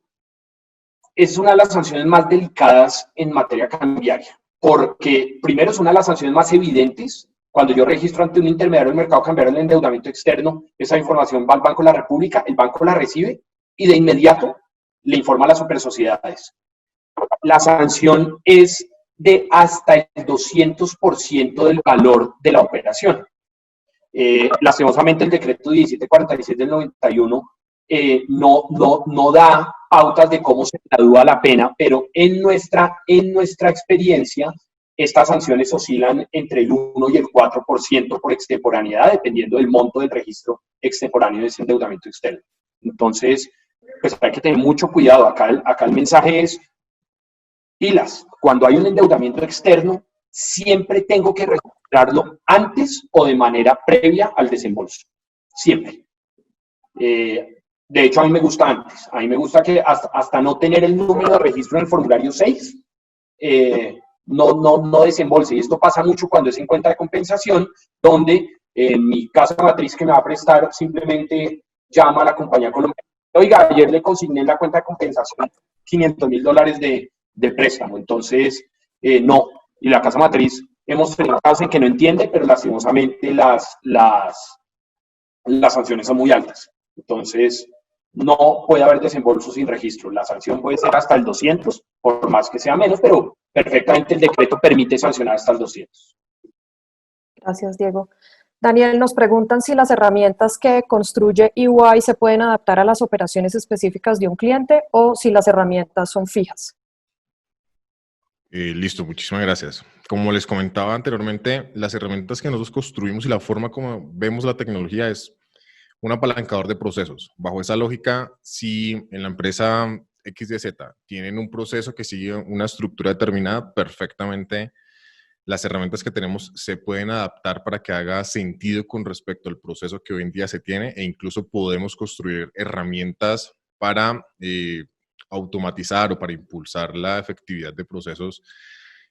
es una de las sanciones más delicadas en materia cambiaria, porque primero es una de las sanciones más evidentes. Cuando yo registro ante un intermediario del mercado cambiario el endeudamiento externo, esa información va al Banco de la República, el banco la recibe y de inmediato le informa a las supersociedades. La sanción es de hasta el 200% del valor de la operación. Lastimosamente el decreto 1746 del 91 no da pautas de cómo se gradúa la pena, pero en nuestra experiencia, estas sanciones oscilan entre el 1 y el 4% por extemporaneidad, dependiendo del monto del registro extemporáneo de ese endeudamiento externo. Entonces, pues hay que tener mucho cuidado. Acá el mensaje es, pilas, cuando hay un endeudamiento externo, siempre tengo que registrarlo antes o de manera previa al desembolso. Siempre. De hecho, a mí me gusta antes. A mí me gusta que hasta no tener el número de registro en el formulario 6, no desembolse. Y esto pasa mucho cuando es en cuenta de compensación, donde mi casa matriz que me va a prestar simplemente llama a la compañía colombiana. Oiga, ayer le consigné la cuenta de compensación $500.000 de préstamo. Entonces, no. Y la casa matriz, hemos tenido casos en que no entiende, pero lastimosamente las sanciones son muy altas. Entonces, no puede haber desembolso sin registro. La sanción puede ser hasta el 200, por más que sea menos, pero perfectamente el decreto permite sancionar hasta el 200. Gracias, Diego. Daniel, nos preguntan si las herramientas que construye EY se pueden adaptar a las operaciones específicas de un cliente o si las herramientas son fijas. Listo, muchísimas gracias. Como les comentaba anteriormente, las herramientas que nosotros construimos y la forma como vemos la tecnología es un apalancador de procesos. Bajo esa lógica, si en la empresa XYZ tienen un proceso que sigue una estructura determinada, perfectamente las herramientas que tenemos se pueden adaptar para que haga sentido con respecto al proceso que hoy en día se tiene e incluso podemos construir herramientas para automatizar o para impulsar la efectividad de procesos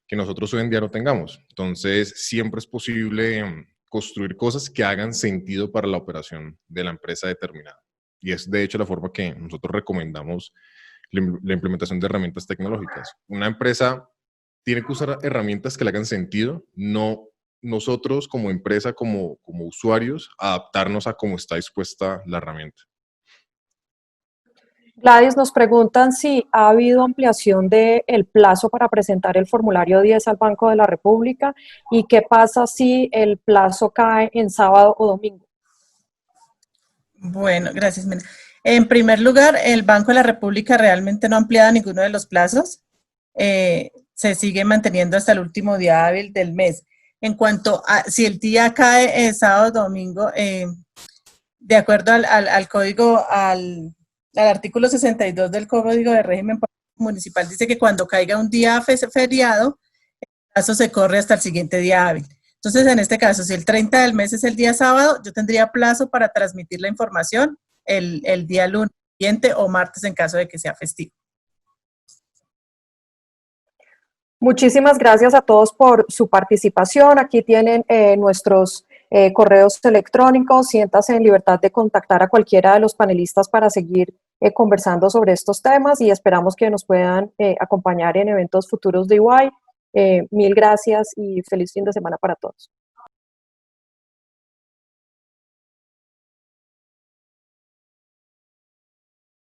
que nosotros hoy en día no tengamos. Entonces, siempre es posible construir cosas que hagan sentido para la operación de la empresa determinada. Y es, de hecho, la forma que nosotros recomendamos la implementación de herramientas tecnológicas. Una empresa tiene que usar herramientas que le hagan sentido, no nosotros como empresa, como usuarios, adaptarnos a cómo está dispuesta la herramienta. Gladys, nos preguntan si ha habido ampliación del plazo para presentar el formulario 10 al Banco de la República y qué pasa si el plazo cae en sábado o domingo. Bueno, gracias, Mena. En primer lugar, el Banco de la República realmente no ha ampliado ninguno de los plazos. Se sigue manteniendo hasta el último día hábil del mes. En cuanto a si el día cae sábado o domingo, de acuerdo al código, al artículo 62 del Código de Régimen Municipal, dice que cuando caiga un día feriado, el plazo se corre hasta el siguiente día hábil. Entonces, en este caso, si el 30 del mes es el día sábado, yo tendría plazo para transmitir la información el día lunes siguiente o martes en caso de que sea festivo. Muchísimas gracias a todos por su participación. Aquí tienen nuestros correos electrónicos. Siéntase en libertad de contactar a cualquiera de los panelistas para seguir conversando sobre estos temas y esperamos que nos puedan acompañar en eventos futuros de EY. Mil gracias y feliz fin de semana para todos.